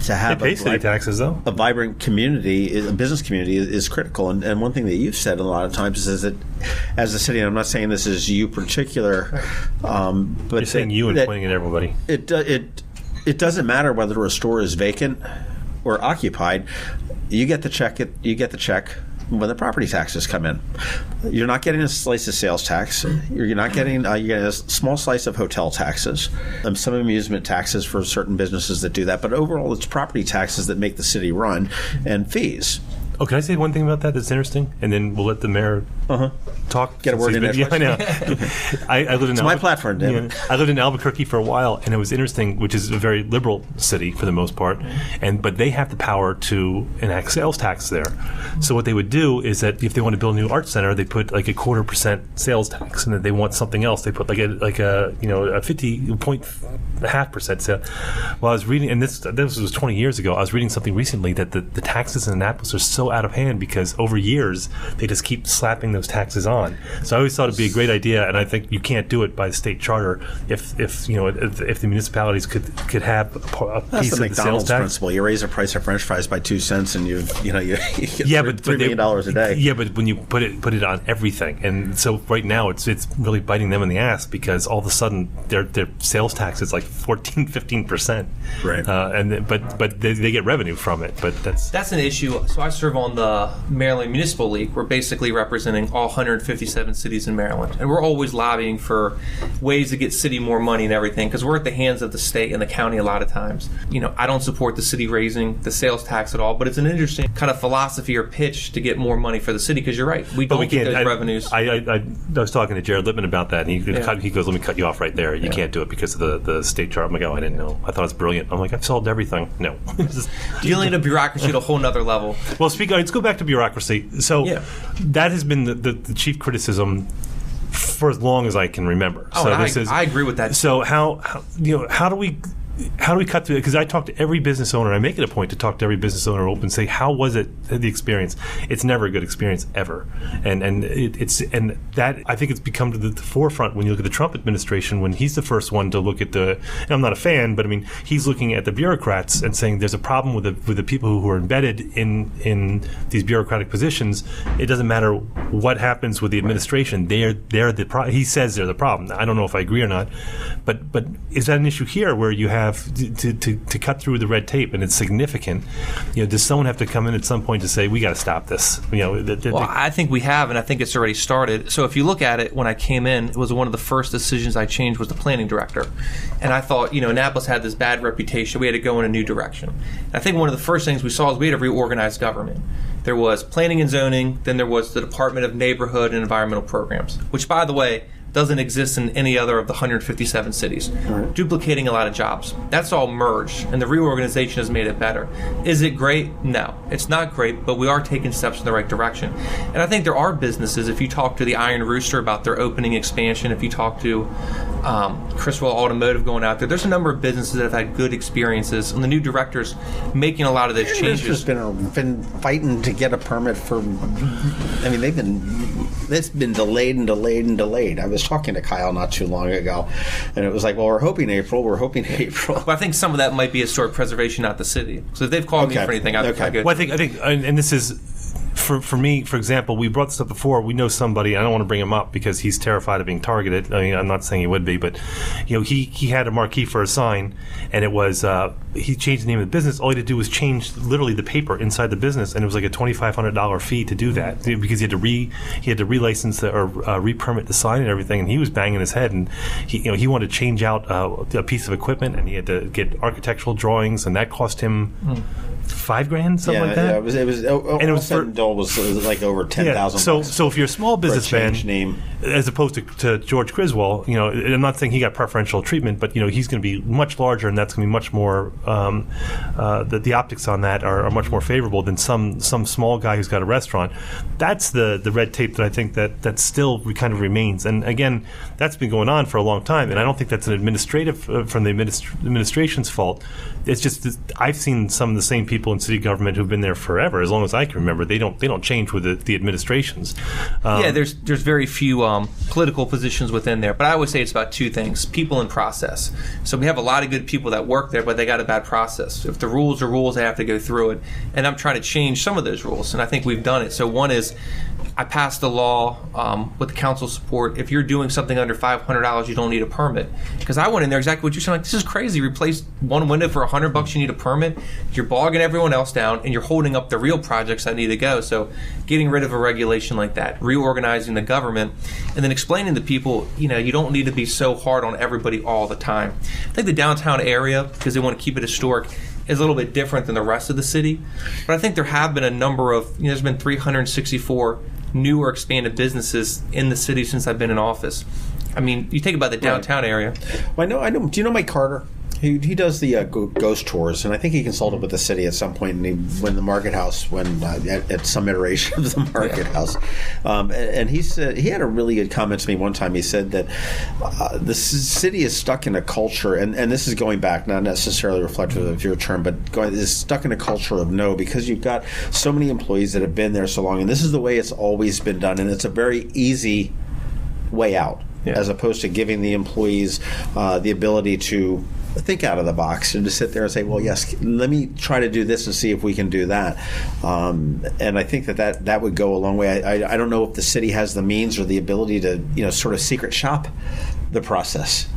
S2: to have
S3: they pay city taxes, though.
S2: A vibrant community, a business community, is critical. And one thing that you've said a lot of times is that as a city, and I'm not saying this is you particular, but
S3: you're saying you and pointing at everybody.
S2: It doesn't matter whether a store is vacant or occupied. You get the check when the property taxes come in. You're not getting a slice of sales tax. You're not getting you're getting a small slice of hotel taxes, some amusement taxes for certain businesses that do that. But overall, it's property taxes that make the city run, and fees.
S3: Oh, can I say one thing about that that's interesting? And then we'll let the mayor talk.
S2: Get a word in there.
S3: Yeah, I know. I lived in
S2: it's my platform, Dan.
S3: I lived in Albuquerque for a while, and it was interesting, which is a very liberal city for the most part, but they have the power to enact sales tax there. So what they would do is that if they want to build a new art center, they put like a 0.25% sales tax, and if they want something else, they put like a 50.5% sale. Well, I was reading, and this was 20 years ago. I was reading something recently that the taxes in Annapolis are so out of hand because over years they just keep slapping those taxes on. So I always thought it'd be a great idea, and I think you can't do it by state charter if the municipalities could have a
S2: That's
S3: piece
S2: the
S3: of the sales
S2: McDonald's
S3: tax.
S2: principle. You raise the price of French fries by 2 cents, and you get $3 million a day.
S3: Yeah, but when you put it on everything, and so right now it's really biting them in the ass because all of a sudden their sales tax is like 14-15%.
S2: Right.
S3: But they get revenue from it. But
S4: that's an issue. So I serve on the Maryland Municipal League. We're basically representing all 157 cities in Maryland, and we're always lobbying for ways to get city more money and everything because we're at the hands of the state and the county a lot of times. I don't support the city raising the sales tax at all, but it's an interesting kind of philosophy or pitch to get more money for the city because you're right. We don't get those revenues.
S3: I was talking to Jared Lippman about that, and he goes, "Let me cut you off right there. You can't do it because of the state chart." I'm like, "Oh, I didn't know. I thought it was brilliant." I'm like, "I've solved everything." No.
S4: Dealing with bureaucracy at a whole nother level.
S3: Well, let's go back to bureaucracy. So that has been the chief criticism for as long as I can remember.
S4: Oh, so I agree with that.
S3: So how do we cut through it? Because I talk to every business owner. I make it a point to talk to every business owner open and say, how was it, the experience? It's never a good experience ever. And that I think it's become to the forefront when you look at the Trump administration, when he's the first one to look at and I'm not a fan, but I mean, he's looking at the bureaucrats and saying there's a problem with the people who are embedded in these bureaucratic positions. It doesn't matter what happens with the administration. They're the he says they're the problem. I don't know if I agree or not, but is that an issue here where you have to cut through the red tape and it's significant? Does someone have to come in at some point to say we got to stop this?
S4: I think we have, and I think it's already started. So if you look at it, when I came in, it was one of the first decisions I changed was the planning director, and I thought Annapolis had this bad reputation. We had to go in a new direction. And I think one of the first things we saw is we had to reorganize government. There was planning and zoning, then there was the Department of Neighborhood and Environmental Programs, which, by the way, doesn't exist in any other of the 157 cities, duplicating a lot of jobs. That's all merged, and the reorganization has made it better. Is it great? No, it's not great, but we are taking steps in the right direction. And I think there are businesses, if you talk to the Iron Rooster about their opening expansion, if you talk to Criswell Automotive going out there's a number of businesses that have had good experiences, and the new director's making a lot of those changes.
S2: Been fighting to get a permit for, it's been delayed and delayed and delayed. I was talking to Kyle not too long ago, and it was like, well, we're hoping April. But
S4: I think some of that might be historic preservation, not the city. So if they've called me for anything, I'd go.
S3: Well, I think, and this is for me, for example, we brought this up before. We know somebody. I don't want to bring him up because he's terrified of being targeted. I mean, I'm not saying he would be, but he had a marquee for a sign, and it was he changed the name of the business. All he had to do was change literally the paper inside the business, and it was like a $2,500 fee to do that because he had to relicense or re-permit the sign and everything. And he was banging his head, and he wanted to change out a piece of equipment, and he had to get architectural drawings, and that cost him $5,000, something like that.
S2: Yeah, it was like over $10,000.
S3: So if you're a small businessman, as opposed to George Criswell, I'm not saying he got preferential treatment, but he's going to be much larger, and that's going to be much more. The optics on that are much more favorable than some small guy who's got a restaurant. That's the red tape that I think that still kind of remains. And again, that's been going on for a long time, and I don't think that's an administrative from the administration's fault. It's just I've seen some of the same people in city government who've been there forever, as long as I can remember. They don't change with the administrations.
S4: There's very few political positions within there, but I always say it's about two things: people and process. So we have a lot of good people that work there, but they got a bad process. If the rules are rules, they have to go through it, and I'm trying to change some of those rules, and I think we've done it. So one is, I passed a law with the council support. If you're doing something under $500, you don't need a permit. Because I went in there exactly what you're saying. Like, this is crazy. Replace one window for $100, you need a permit. You're bogging everyone else down, and you're holding up the real projects that need to go. So getting rid of a regulation like that, reorganizing the government, and then explaining to people, you don't need to be so hard on everybody all the time. I think the downtown area, because they want to keep it historic, is a little bit different than the rest of the city. But I think there have been a number of, there's been 364 new or expanded businesses in the city since I've been in office. I mean, you think about the downtown area.
S2: Well, I know. Do you know Mike Carter? He does the ghost tours, and I think he consulted with the city at some point when the Market House, at some iteration of the Market House. And he said, he had a really good comment to me one time. He said that the city is stuck in a culture, and this is going back, not necessarily reflective of your term, but is stuck in a culture of no, because you've got so many employees that have been there so long, and this is the way it's always been done, and it's a very easy way out, as opposed to giving the employees the ability to think out of the box and to sit there and say, well, yes, let me try to do this and see if we can do that. And I think that would go a long way. I don't know if the city has the means or the ability to, sort of secret shop the process.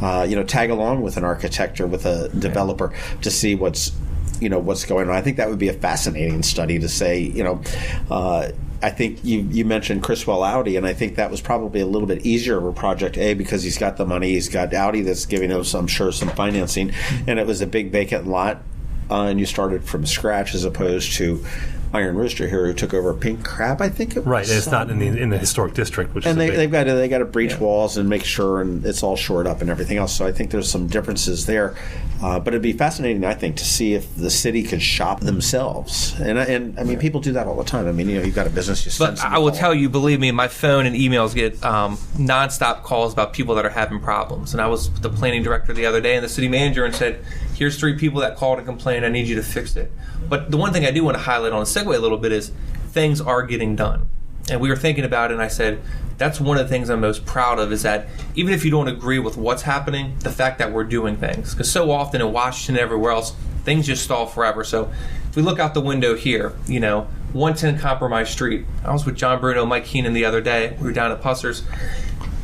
S2: Tag along with an architect or with a developer to see what's going on. I think that would be a fascinating study to say, I think you mentioned Criswell Audi, and I think that was probably a little bit easier of a project, because he's got the money, he's got Audi that's giving him, I'm sure, some financing, and it was a big vacant lot, and you started from scratch as opposed to Iron Rooster here, who took over Pink Crab, I think it was.
S3: Right, and it's not in the historic district, which
S2: and
S3: is
S2: they got to breach walls and make sure, and it's all shored up and everything else. So I think there's some differences there, but it'd be fascinating, I think, to see if the city could shop themselves. And I mean, people do that all the time. I mean, you've got a business.
S4: But I will tell you, believe me, my phone and emails get nonstop calls about people that are having problems. And I was with the planning director the other day and the city manager and said, here's 3 people that called and complained. I need you to fix it. But the one thing I do want to highlight on a segue a little bit is things are getting done. And we were thinking about it, and I said, that's one of the things I'm most proud of, is that even if you don't agree with what's happening, the fact that we're doing things. Because so often in Washington and everywhere else, things just stall forever. So if we look out the window here, 110 Compromise Street. I was with John Bruno, Mike Keenan the other day. We were down at Pusser's.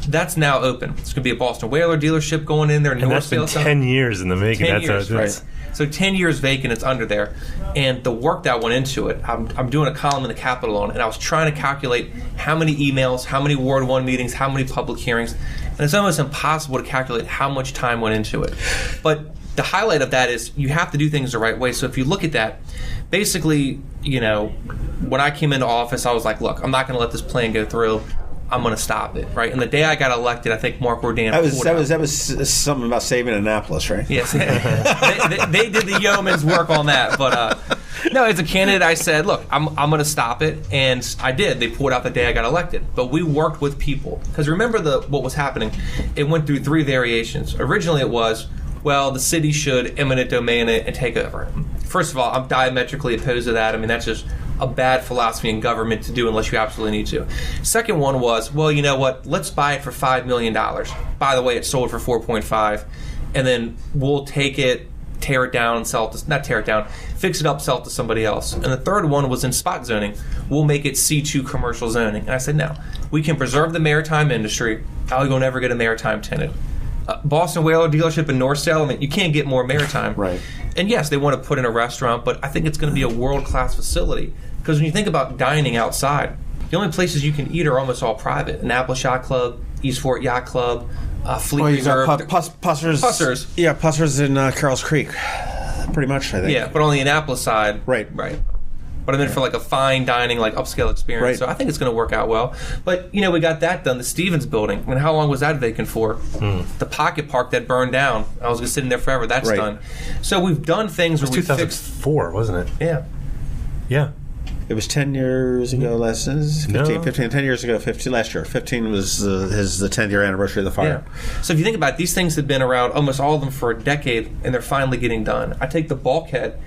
S4: That's now open. It's going to be a Boston Whaler dealership going in there.
S3: And that's been 10 years in the making.
S4: 10 years, right. So 10 years vacant, it's under there. And the work that went into it, I'm doing a column in the Capitol on it, and I was trying to calculate how many emails, how many Ward 1 meetings, how many public hearings, and it's almost impossible to calculate how much time went into it. But the highlight of that is you have to do things the right way. So if you look at that, basically, when I came into office, I was like, look, I'm not going to let this plan go through. I'm going to stop it, right? And the day I got elected, I think Mark Rodan... That
S2: was something about saving Annapolis, right?
S4: Yes. they did the yeoman's work on that. But no, as a candidate, I said, look, I'm going to stop it. And I did. They pulled out the day I got elected. But we worked with people. Because remember what was happening? It went through 3 variations. Originally it was, well, the city should eminent domain it and take over. First of all, I'm diametrically opposed to that. I mean, that's just a bad philosophy in government to do unless you absolutely need to. Second one was, well, you know what? Let's buy it for $5 million. By the way, it sold for 4.5, and then we'll take it, tear it down, sell it to, not tear it down, fix it up, sell it to somebody else. And the third one was in spot zoning. We'll make it C2 commercial zoning. And I said, no, we can preserve the maritime industry. You'll never get a maritime tenant. Boston Whaler dealership in North Salem, you can't get more maritime.
S2: Right.
S4: And yes, they want to put in a restaurant, but I think it's going to be a world-class facility. Because when you think about dining outside, the only places you can eat are almost all private. Annapolis Yacht Club, Eastport Yacht Club, Fleet Reserve.
S2: Pusser's. Yeah, Pusser's in Carroll's Creek. Pretty much, I think.
S4: Yeah, but on the Annapolis side.
S2: Right.
S4: But I meant for like a fine dining, like upscale experience.
S2: Right.
S4: So I think it's going to work out well. But, we got that done. The Stevens building. I mean, how long was that vacant for? The Pocket Park that burned down. I was just sitting there forever. That's done. So we've done things where we fixed.
S3: 2004, wasn't it?
S4: Yeah.
S3: Yeah.
S2: It was 10 years ago, 10 years ago, 15 last year. 15 was the 10th year anniversary of the fire.
S4: Yeah. So if you think about it, these things have been around, almost all of them, for a decade, and they're finally getting done. I take the bulkhead,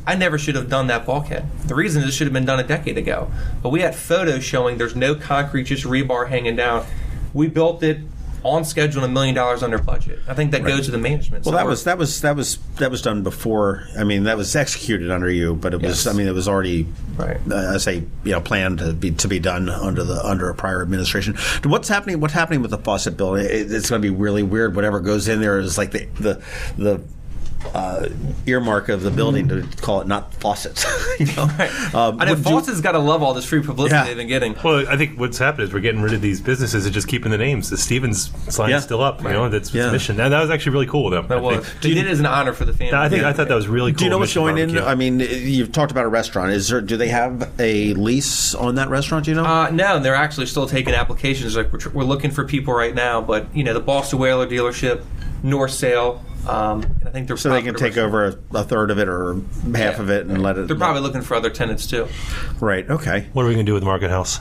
S4: I never should have done that bulkhead. The reason is it should have been done a decade ago. But we had photos showing there's no concrete, just rebar hanging down. We built it on schedule and $1 million under budget. I think that goes to the management.
S2: Well, that was done before. I mean, that was executed under you, but it was. I mean, it was already.
S4: Right.
S2: Planned to be done under a prior administration. What's happening with the faucet building? It's going to be really weird. Whatever goes in there is like the earmark of the building to call it not faucets.
S4: Right. I know Fawcett's got to love all this free publicity they've been getting.
S3: Well, I think what's happened is we're getting rid of these businesses and just keeping the names. The Stevens sign's still up.
S2: Right.
S3: That's its mission. And that was actually really cool of them.
S4: That was. They did it as an honor for the family.
S3: I thought that was really cool.
S2: Do you know what's going in?
S3: Barbecue.
S2: I mean, you've talked about a restaurant. Do they have a lease on that restaurant? Do you know?
S4: No, they're actually still taking applications. Like we're looking for people right now, but the Boston Whaler dealership, North Sale. And I think they're
S2: they can take over a third of it or half of it and let it.
S4: They're probably looking for other tenants too.
S2: Right. Okay.
S3: What are we going to do with the Market House?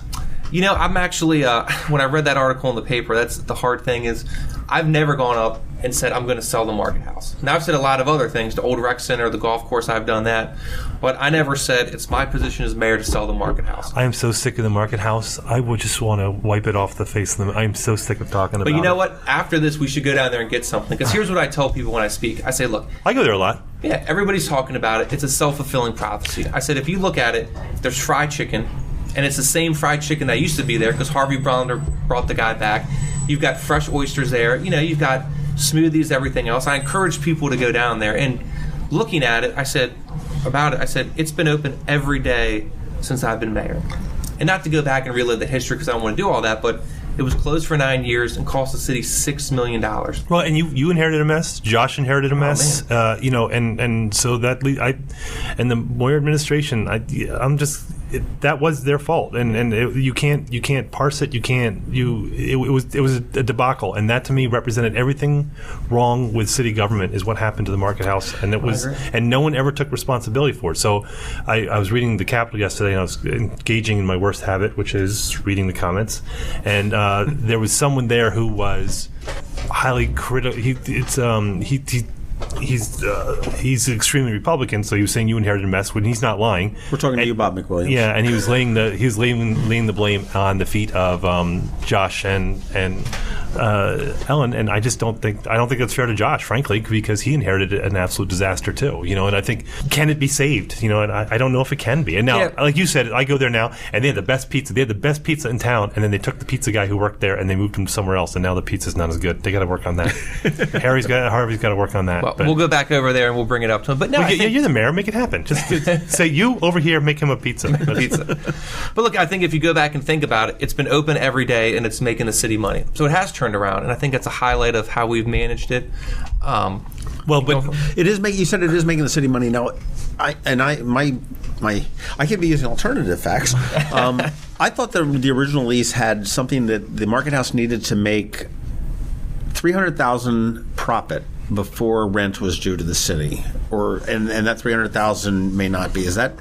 S4: I'm actually when I read that article in the paper, that's the hard thing is I've never gone up and said I'm going to sell the Market House. Now I've said a lot of other things, the old rec center, the golf course. I've done that, but I never said it's my position as mayor to sell the Market House.
S3: I am so sick of the Market House. I would just want to wipe it off the face of them. I'm so sick of talking about it.
S4: But you know what? After this, we should go down there and get something. Because here's what I tell people when I speak. I say, look.
S3: I go there a lot.
S4: Yeah, everybody's talking about it. It's a self-fulfilling prophecy. I said, if you look at it, there's fried chicken, and it's the same fried chicken that used to be there because Harvey Browner brought the guy back. You've got fresh oysters there. You've got smoothies, everything else. I encourage people to go down there. And looking at it, I said, it's been open every day since I've been mayor. And not to go back and relive the history because I don't want to do all that, but it was closed for 9 years and cost the city $6 million.
S3: Well, and you inherited a mess. Josh inherited a mess. And so that and the Moyer administration. That was their fault, and you can't parse it. It was a debacle, and that to me represented everything wrong with city government is what happened to the Market House, and and no one ever took responsibility for it. So I was reading the Capitol yesterday, and I was engaging in my worst habit, which is reading the comments, and there was someone there who was highly critical. He's extremely Republican, so he was saying you inherited a mess when he's not lying.
S2: We're talking to you, Bob McWilliams.
S3: Yeah, and he was laying the blame on the feet of Josh and Ellen, and I don't think it's fair to Josh, frankly, because he inherited an absolute disaster too. And I think, can it be saved? And I don't know if it can be. And now, like you said, I go there now, and they had the best pizza. They had the best pizza in town, and then they took the pizza guy who worked there and they moved him somewhere else, and now the pizza's not as good. They got to work on that. Harvey's got to work on that.
S4: Well, we'll go back over there and we'll bring it up to him. But no,
S3: you're the mayor. Make it happen. Just say you over here. Make him a pizza.
S4: But look, I think if you go back and think about it, it's been open every day and it's making the city money. So it has turned around, and I think that's a highlight of how we've managed it.
S2: Well, but it is making. You said it is making the city money now. I could be using alternative facts. I thought the original lease had something that the Market House needed to make $300,000 profit before rent was due to the city, and that $300,000 may not be. Is that,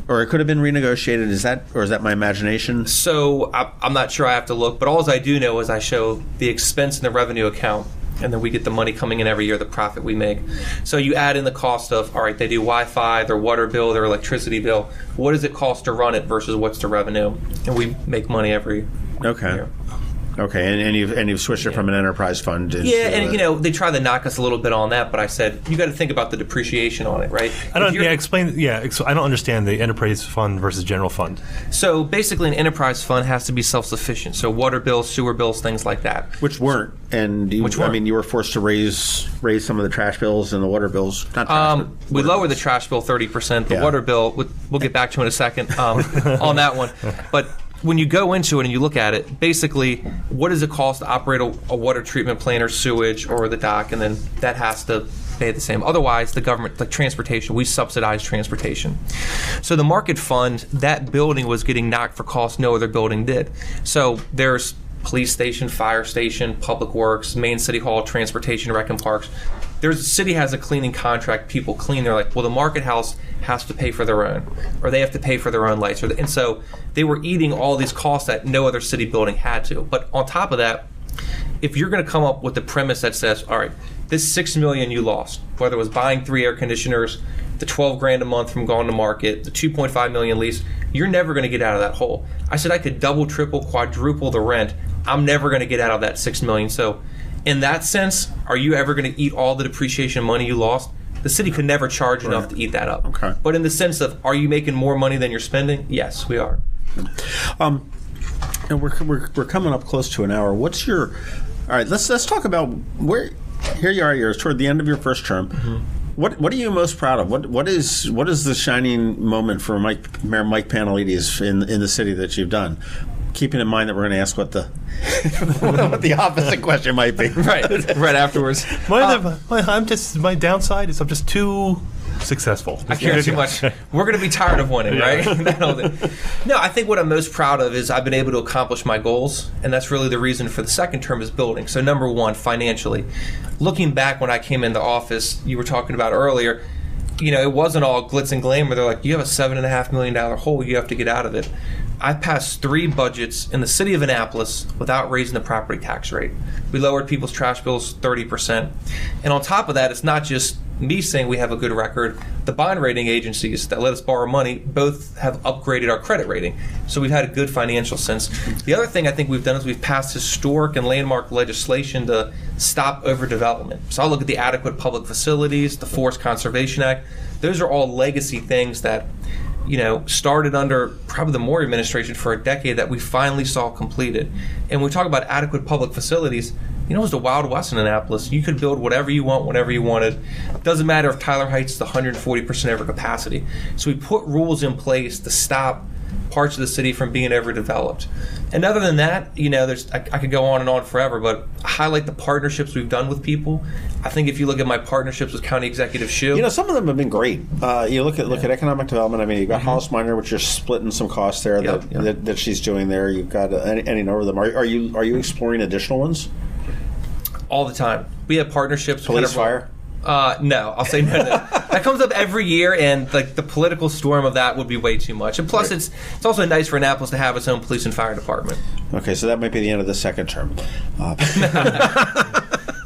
S2: or it could have been renegotiated? Is that my imagination?
S4: So I'm not sure. I have to look, but all I do know is I show the expense in the revenue account, and then we get the money coming in every year, the profit we make. So you add in the cost of, all right, they do Wi-Fi, their water bill, their electricity bill. What does it cost to run it versus what's the revenue? And we make money every year.
S2: Okay, and you've switched it from an enterprise fund to
S4: they try to knock us a little bit on that, but I said you got to think about the depreciation on it, right?
S3: I don't understand the enterprise fund versus general fund.
S4: So basically, an enterprise fund has to be self-sufficient. So water bills, sewer bills, things like that,
S2: which weren't, and you were forced to raise some of the trash bills and the water bills. Not trash,
S4: we lowered the trash bill 30%. The water bill, we'll get back to in a second on that one, but. When you go into it and you look at it, basically, what does it cost to operate a water treatment plant or sewage or the dock, and then that has to pay the same. Otherwise, the government, like transportation, we subsidize transportation. So the market fund, that building was getting knocked for costs no other building did. So there's police station, fire station, public works, main city hall, transportation, rec and parks. The city has a cleaning contract. People clean. They're like, well, the Market House has to pay for their own, or they have to pay for their own lights. And so they were eating all these costs that no other city building had to. But on top of that, if you're going to come up with the premise that says, all right, this $6 million you lost, whether it was buying 3 air conditioners, the $12,000 a month from going to market, the $2.5 million lease, you're never going to get out of that hole. I said I could double, triple, quadruple the rent. I'm never going to get out of that $6 million. So in that sense, are you ever going to eat all the depreciation money you lost? The city could never charge enough to eat that up.
S2: Okay.
S4: But in the sense of, are you making more money than you're spending? Yes, we are.
S2: And we're coming up close to an hour. What's your? All right, let's talk about where. Here you are. You're toward the end of your first term. Mm-hmm. What are you most proud of? What is the shining moment for Mayor Mike Pantelides in the city that you've done? Keeping in mind that we're going to ask what the what the opposite question might be.
S4: Right afterwards.
S3: My downside is I'm just too successful.
S4: I care too much. We're going to be tired of winning, right? No, I think what I'm most proud of is I've been able to accomplish my goals, and that's really the reason for the second term is building. So number one, financially. Looking back when I came into office, you were talking about earlier, it wasn't all glitz and glamour. They're like, you have a $7.5 million hole, you have to get out of it. I passed 3 budgets in the city of Annapolis without raising the property tax rate. We lowered people's trash bills 30%. And on top of that, it's not just me saying we have a good record. The bond rating agencies that let us borrow money both have upgraded our credit rating. So we've had a good financial sense. The other thing I think we've done is we've passed historic and landmark legislation to stop overdevelopment. So I'll look at the Adequate Public Facilities, the Forest Conservation Act. Those are all legacy things that started under probably the Moore administration for a decade that we finally saw completed. And when we talk about adequate public facilities, it was the Wild West in Annapolis. You could build whatever you want, whenever you wanted. It doesn't matter if Tyler Heights is 140% over capacity. So we put rules in place to stop parts of the city from being overdeveloped. And other than that, I could go on and on forever, but I highlight the partnerships we've done with people. I think if you look at my partnerships with County Executive Shu,
S2: some of them have been great. You look at economic development. I mean, you've got Hollis Minor, which you're splitting some costs there that she's doing there. You've got any number of them. Are you exploring additional ones?
S4: All the time. We have partnerships.
S2: Police fire.
S4: No, I'll say no. That comes up every year, and the political storm of that would be way too much. And plus, it's also nice for Annapolis to have its own police and fire department.
S2: Okay, so that might be the end of the second term.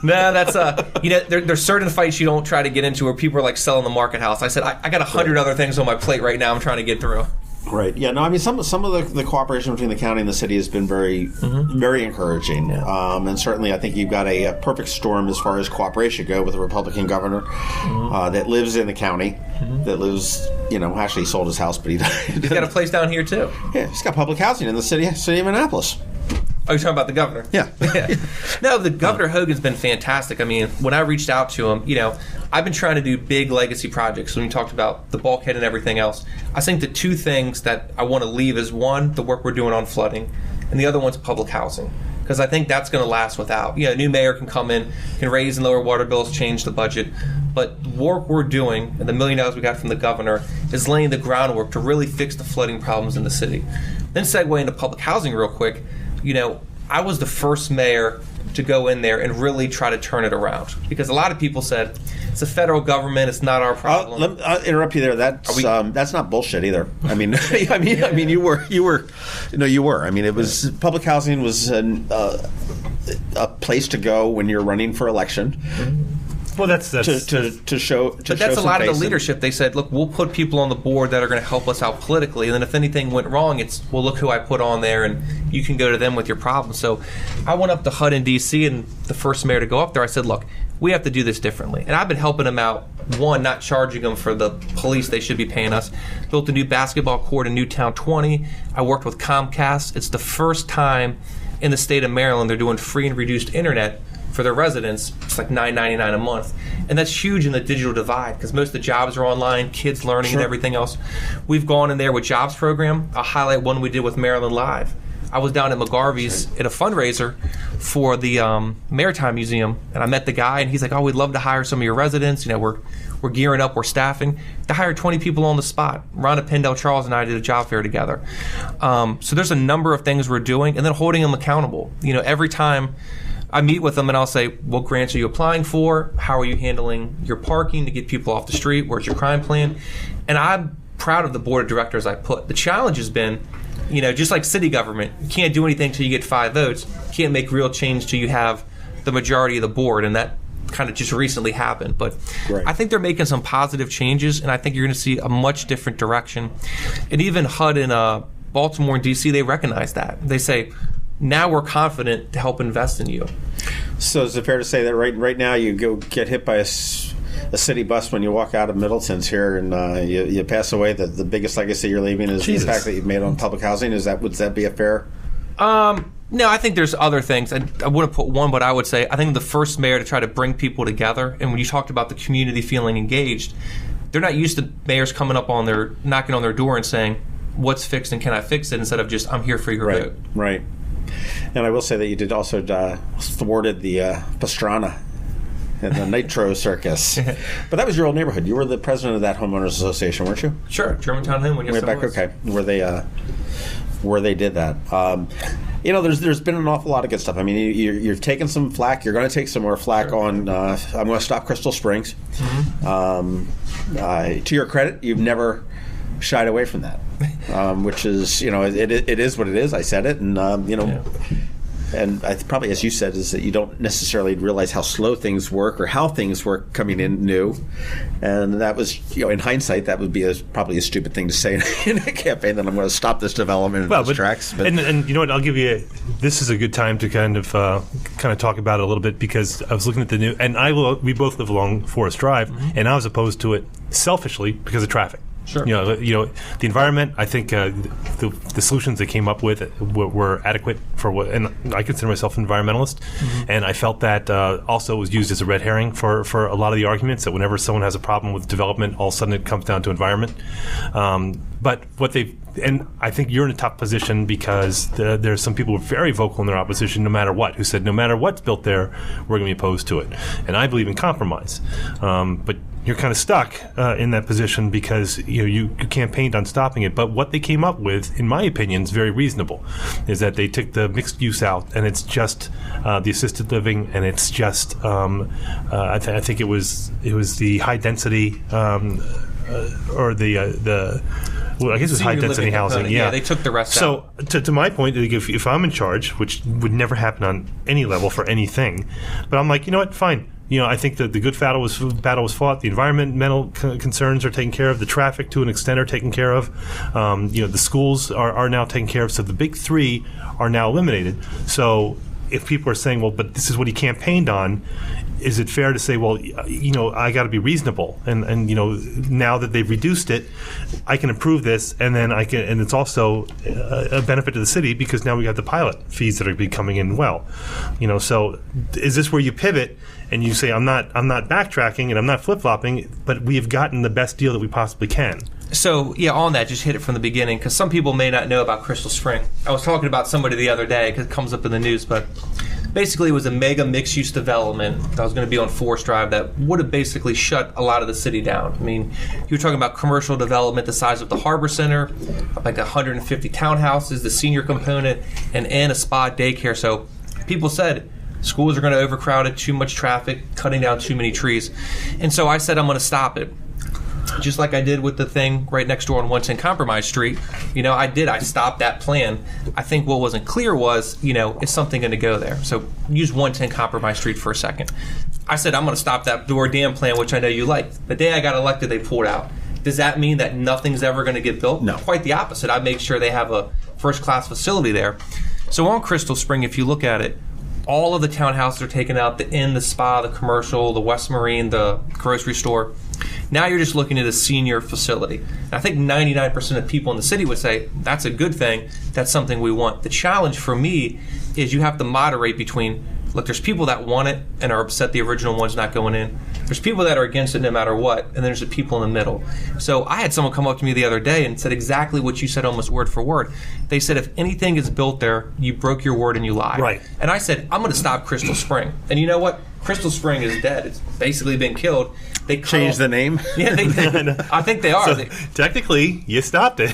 S4: No, that's there's certain fights you don't try to get into where people are like selling the market house. I said I got 100 other things on my plate right now I'm trying to get through.
S2: Right. Yeah. No. I mean, some of the cooperation between the county and the city has been very, very encouraging. Yeah. And certainly, I think you've got a perfect storm as far as cooperation go with a Republican governor that lives in the county, that lives, actually sold his house, but
S4: he's got a place down here too.
S2: Yeah, he's got public housing in the city of Annapolis.
S4: Oh, you're talking about the governor?
S2: Yeah.
S4: No, the Governor Hogan's been fantastic. I mean, when I reached out to him, I've been trying to do big legacy projects. When you talked about the bulkhead and everything else, I think the 2 things that I want to leave is, one, the work we're doing on flooding, and the other one's public housing. Because I think that's going to last without. A new mayor can come in, can raise and lower water bills, change the budget. But the work we're doing, and the $1 million we got from the governor, is laying the groundwork to really fix the flooding problems in the city. Then segue into public housing real quick. I was the first mayor to go in there and really try to turn it around, because a lot of people said it's the federal government, it's not our problem.
S2: I'll interrupt you there. That's not bullshit either. I mean, you were. I mean, it was public housing was a place to go when you're running for election.
S4: Mm-hmm.
S3: Well, that's
S2: to show.
S4: But that's a lot of the leadership. They said, look, we'll put people on the board that are going to help us out politically, and then if anything went wrong, it's, well, look who I put on there, and you can go to them with your problem. So I went up to HUD in D.C., and the first mayor to go up there, I said, look, we have to do this differently. And I've been helping them out. One, not charging them for the police they should be paying us. Built a new basketball court in Newtown 20. I worked with Comcast. It's the first time in the state of Maryland they're doing free and reduced internet for their residents. It's like $9.99 a month. And that's huge in the digital divide, because most of the jobs are online, kids learning and everything else. We've gone in there with jobs program. I'll highlight one we did with Maryland Live. I was down at McGarvey's at a fundraiser for the Maritime Museum, and I met the guy, and he's like, oh, we'd love to hire some of your residents. We're gearing up, we're staffing. To hire 20 people on the spot. Rhonda Pendell Charles and I did a job fair together. So there's a number of things we're doing, and then holding them accountable. Every time I meet with them and I'll say, what grants are you applying for? How are you handling your parking to get people off the street? Where's your crime plan? And I'm proud of the board of directors I put. The challenge has been, just like city government, you can't do anything till you get 5 votes. You can't make real change till you have the majority of the board, and that kind of just recently happened. But I think they're making some positive changes, and I think you're going to see a much different direction. And even HUD in Baltimore and D.C., they recognize that. They say, now we're confident to help invest in you.
S2: So is it fair to say that right now you go get hit by a city bus when you walk out of Middleton's here, and you pass away, the biggest legacy you're leaving is the fact that you've made on public housing? Would that be a fair?
S4: No, I think there's other things. I wouldn't put one, but I would say I think the first mayor to try to bring people together, and when you talked about the community feeling engaged, they're not used to mayors coming up knocking on their door and saying, what's fixed and can I fix it, instead of just, I'm here for your vote.
S2: Right. And I will say that you did also thwarted the Pastrana and the Nitro Circus. But that was your old neighborhood. You were the president of that homeowners association, weren't you?
S4: Sure, Germantown Homewood. Yes,
S2: back, okay, where they did that. There's been an awful lot of good stuff. I mean, you're taking some flack. You're going to take some more flack on. I'm going to stop Crystal Springs. To your credit, you've never shied away from that, which is, it is what it is. I said it, and and I probably, as you said, is that you don't necessarily realize how slow things work or how things work coming in new. And that was, in hindsight, that would be probably a stupid thing to say in a campaign, that I'm going to stop this development in these tracks. But,
S3: and you know what? I'll give you. This is a good time to kind of talk about it a little bit, because I was looking at the new, and we both live along Forest Drive, and I was opposed to it selfishly because of traffic.
S4: Sure.
S3: The environment, I think the solutions they came up with were adequate for what, and I consider myself an environmentalist, and I felt that also was used as a red herring for a lot of the arguments, that whenever someone has a problem with development, all of a sudden it comes down to environment. But and I think you're in a tough position, because there's some people who are very vocal in their opposition, no matter what, who said no matter what's built there, we're going to be opposed to it. And I believe in compromise. But you're kind of stuck in that position, because you campaigned on stopping it. But what they came up with, in my opinion, is very reasonable. Is that they took the mixed use out, and it's just the assisted living, and it's just I think it was the high density or the. Well, I guess it was high-density housing.
S4: Yeah, they took the rest out.
S3: So, to my point, if I'm in charge, which would never happen on any level for anything, but I'm like, you know what, fine. I think that the good battle was fought. The environmental concerns are taken care of. The traffic, to an extent, are taken care of. The schools are now taken care of. So the big three are now eliminated. So if people are saying, well, but this is what he campaigned on, is it fair to say, well, I got to be reasonable, and now that they've reduced it, I can improve this, and then I can, and it's also a benefit to the city, because now we got the pilot fees that are coming in. So is this where you pivot and you say, I'm not backtracking and I'm not flip flopping, but we have gotten the best deal that we possibly can?
S4: So, on that, just hit it from the beginning, because some people may not know about Crystal Spring. I was talking about somebody the other day, because it comes up in the news, but basically it was a mega mixed-use development that was going to be on Forest Drive that would have basically shut a lot of the city down. I mean, you were talking about commercial development the size of the Harbor Center, like 150 townhouses, the senior component, and a spa daycare. So people said schools are going to overcrowd it, too much traffic, cutting down too many trees. And so I said I'm going to stop it. Just like I did with the thing right next door on 110 Compromise Street. I stopped that plan. I think what wasn't clear was, is something going to go there? So use 110 Compromise Street for a second. I said, I'm going to stop that door dam plan, which I know you liked. The day I got elected, they pulled out. Does that mean that nothing's ever going to get built?
S2: No.
S4: Quite the opposite. I make sure they have a first-class facility there. So on Crystal Spring, if you look at it, all of the townhouses are taken out, the inn, the spa, the commercial, the West Marine, the grocery store. Now you're just looking at a senior facility. And I think 99% of people in the city would say, that's a good thing, that's something we want. The challenge for me is you have to moderate between, look, there's people that want it and are upset the original one's not going in. There's people that are against it no matter what, and there's the people in the middle. So I had someone come up to me the other day and said exactly what you said, almost word for word. They said, if anything is built there, you broke your word and you lied.
S3: Right.
S4: And I said, I'm going to stop Crystal Spring. And you know what? Crystal Spring is dead. It's basically been killed. They
S2: changed the name?
S4: Yeah, I think they are.
S3: So technically, you stopped it.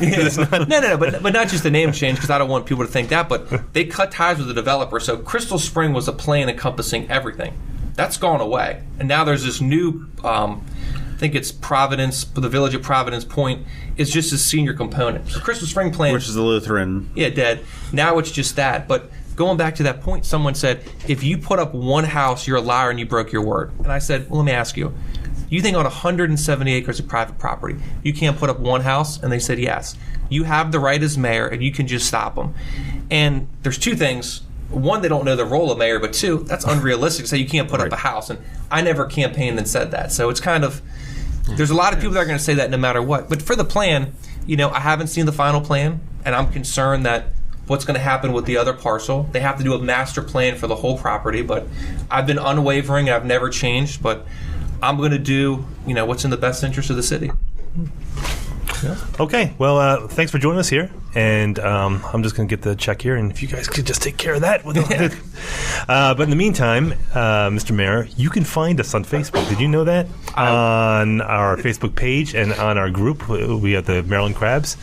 S4: No, but not just the name change, because I don't want people to think that, but they cut ties with the developer. So Crystal Spring was a plan encompassing everything. That's gone away. And now there's this new, I think it's Providence, the village of Providence Point is just a senior component. The Crystal Spring plan,
S2: which is the Lutheran.
S4: Yeah, dead. Now it's just that. But going back to that point, someone said, if you put up one house, you're a liar and you broke your word. And I said, well, let me ask you. You think on 170 acres of private property, you can't put up one house? And they said, yes. You have the right as mayor, and you can just stop them. And there's two things. One, they don't know the role of mayor, but two, that's unrealistic to say you can't put up a house. And I never campaigned and said that. So it's kind of, there's a lot of people that are going to say that no matter what. But for the plan, I haven't seen the final plan, and I'm concerned that what's going to happen with the other parcel. They have to do a master plan for the whole property, but I've been unwavering. I've never changed, but I'm going to do, what's in the best interest of the city.
S3: Yeah. Okay, well, thanks for joining us here, and I'm just going to get the check here, and if you guys could just take care of that. But in the meantime, Mr. Mayor, you can find us on Facebook. Did you know that? On our Facebook page and on our group, we have the Maryland Crabs.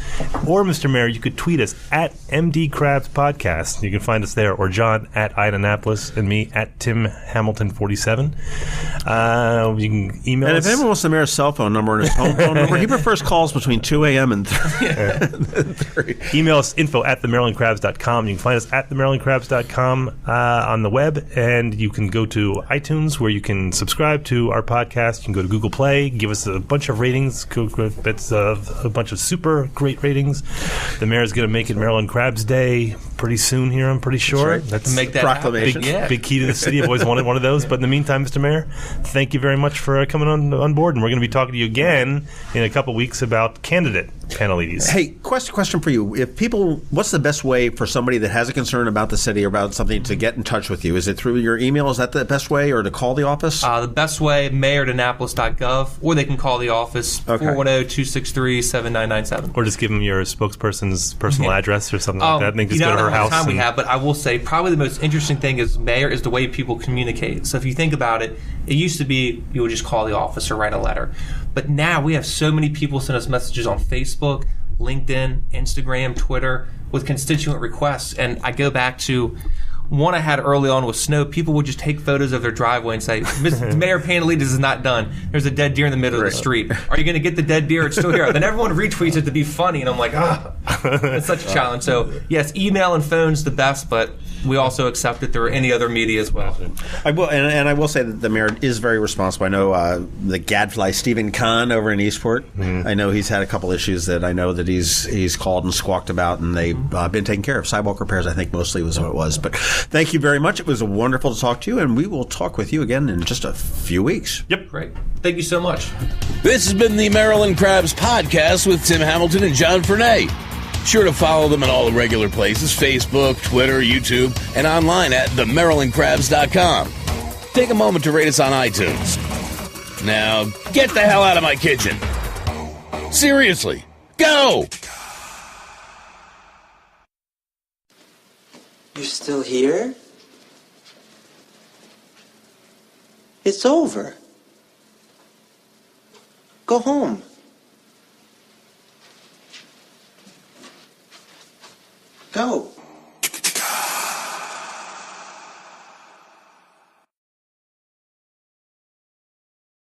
S3: Or, Mr. Mayor, you could tweet us at MD Crabs Podcast. You can find us there, or John at Annapolis, and me at Tim Hamilton 47. You can email us.
S2: And if anyone wants the mayor's cell phone number and his home phone number, he prefers calls between 2 a.m. and 3.
S3: Email us info@themarylandcrabs.com. You can find us at themarylandcrabs.com on the web, and you can go to iTunes where you can subscribe to our podcast. You can go to Google Play, give us a bunch of ratings. It's a bunch of super great ratings. The mayor's going to make it Maryland Crabs Day pretty soon here, I'm pretty sure.
S2: That's
S4: to make that
S2: proclamation.
S3: Big key to the city. I've always wanted one of those. But in the meantime, Mr. Mayor, thank you very much for coming on board. And we're going to be talking to you again in a couple weeks about candidate Pantelides.
S2: Hey, question for you. What's the best way for somebody that has a concern about the city or about something to get in touch with you? Is it through your email? Is that the best way, or to call the office?
S4: The best way, mayor@annapolis.gov, or they can call the office, 410-263-7997.
S3: Or just give them your spokesperson's personal address or something like that, and then just go to her house.
S4: Time we have, but I will say probably the most interesting thing is mayor is the way people communicate. So if you think about it, it used to be you would just call the office or write a letter. But now we have so many people send us messages on Facebook, LinkedIn, Instagram, Twitter with constituent requests. And I go back to one I had early on with snow. People would just take photos of their driveway and say, Mayor Pantelides is not done. There's a dead deer in the middle of the street. Are you going to get the dead deer? It's still here. Then everyone retweets it to be funny. And I'm like, it's such a challenge. So, yes, email and phone's the best, but we also accept it through any other media as well.
S2: I will say that the mayor is very responsible. I know the gadfly Stephen Kahn over in Eastport. I know he's had a couple issues that I know that he's called and squawked about, and they've been taken care of. Sidewalk repairs, I think, mostly was what it was. But thank you very much. It was wonderful to talk to you, and we will talk with you again in just a few weeks.
S3: Yep.
S4: Great. Thank you so much.
S1: This has been the Maryland Crabs Podcast with Tim Hamilton and John Fernay. Sure to follow them in all the regular places, Facebook, Twitter, YouTube, and online at themarylandcrabs.com. Take a moment to rate us on iTunes. Now, get the hell out of my kitchen. Seriously, go!
S9: You're still here? It's over. Go home. Go.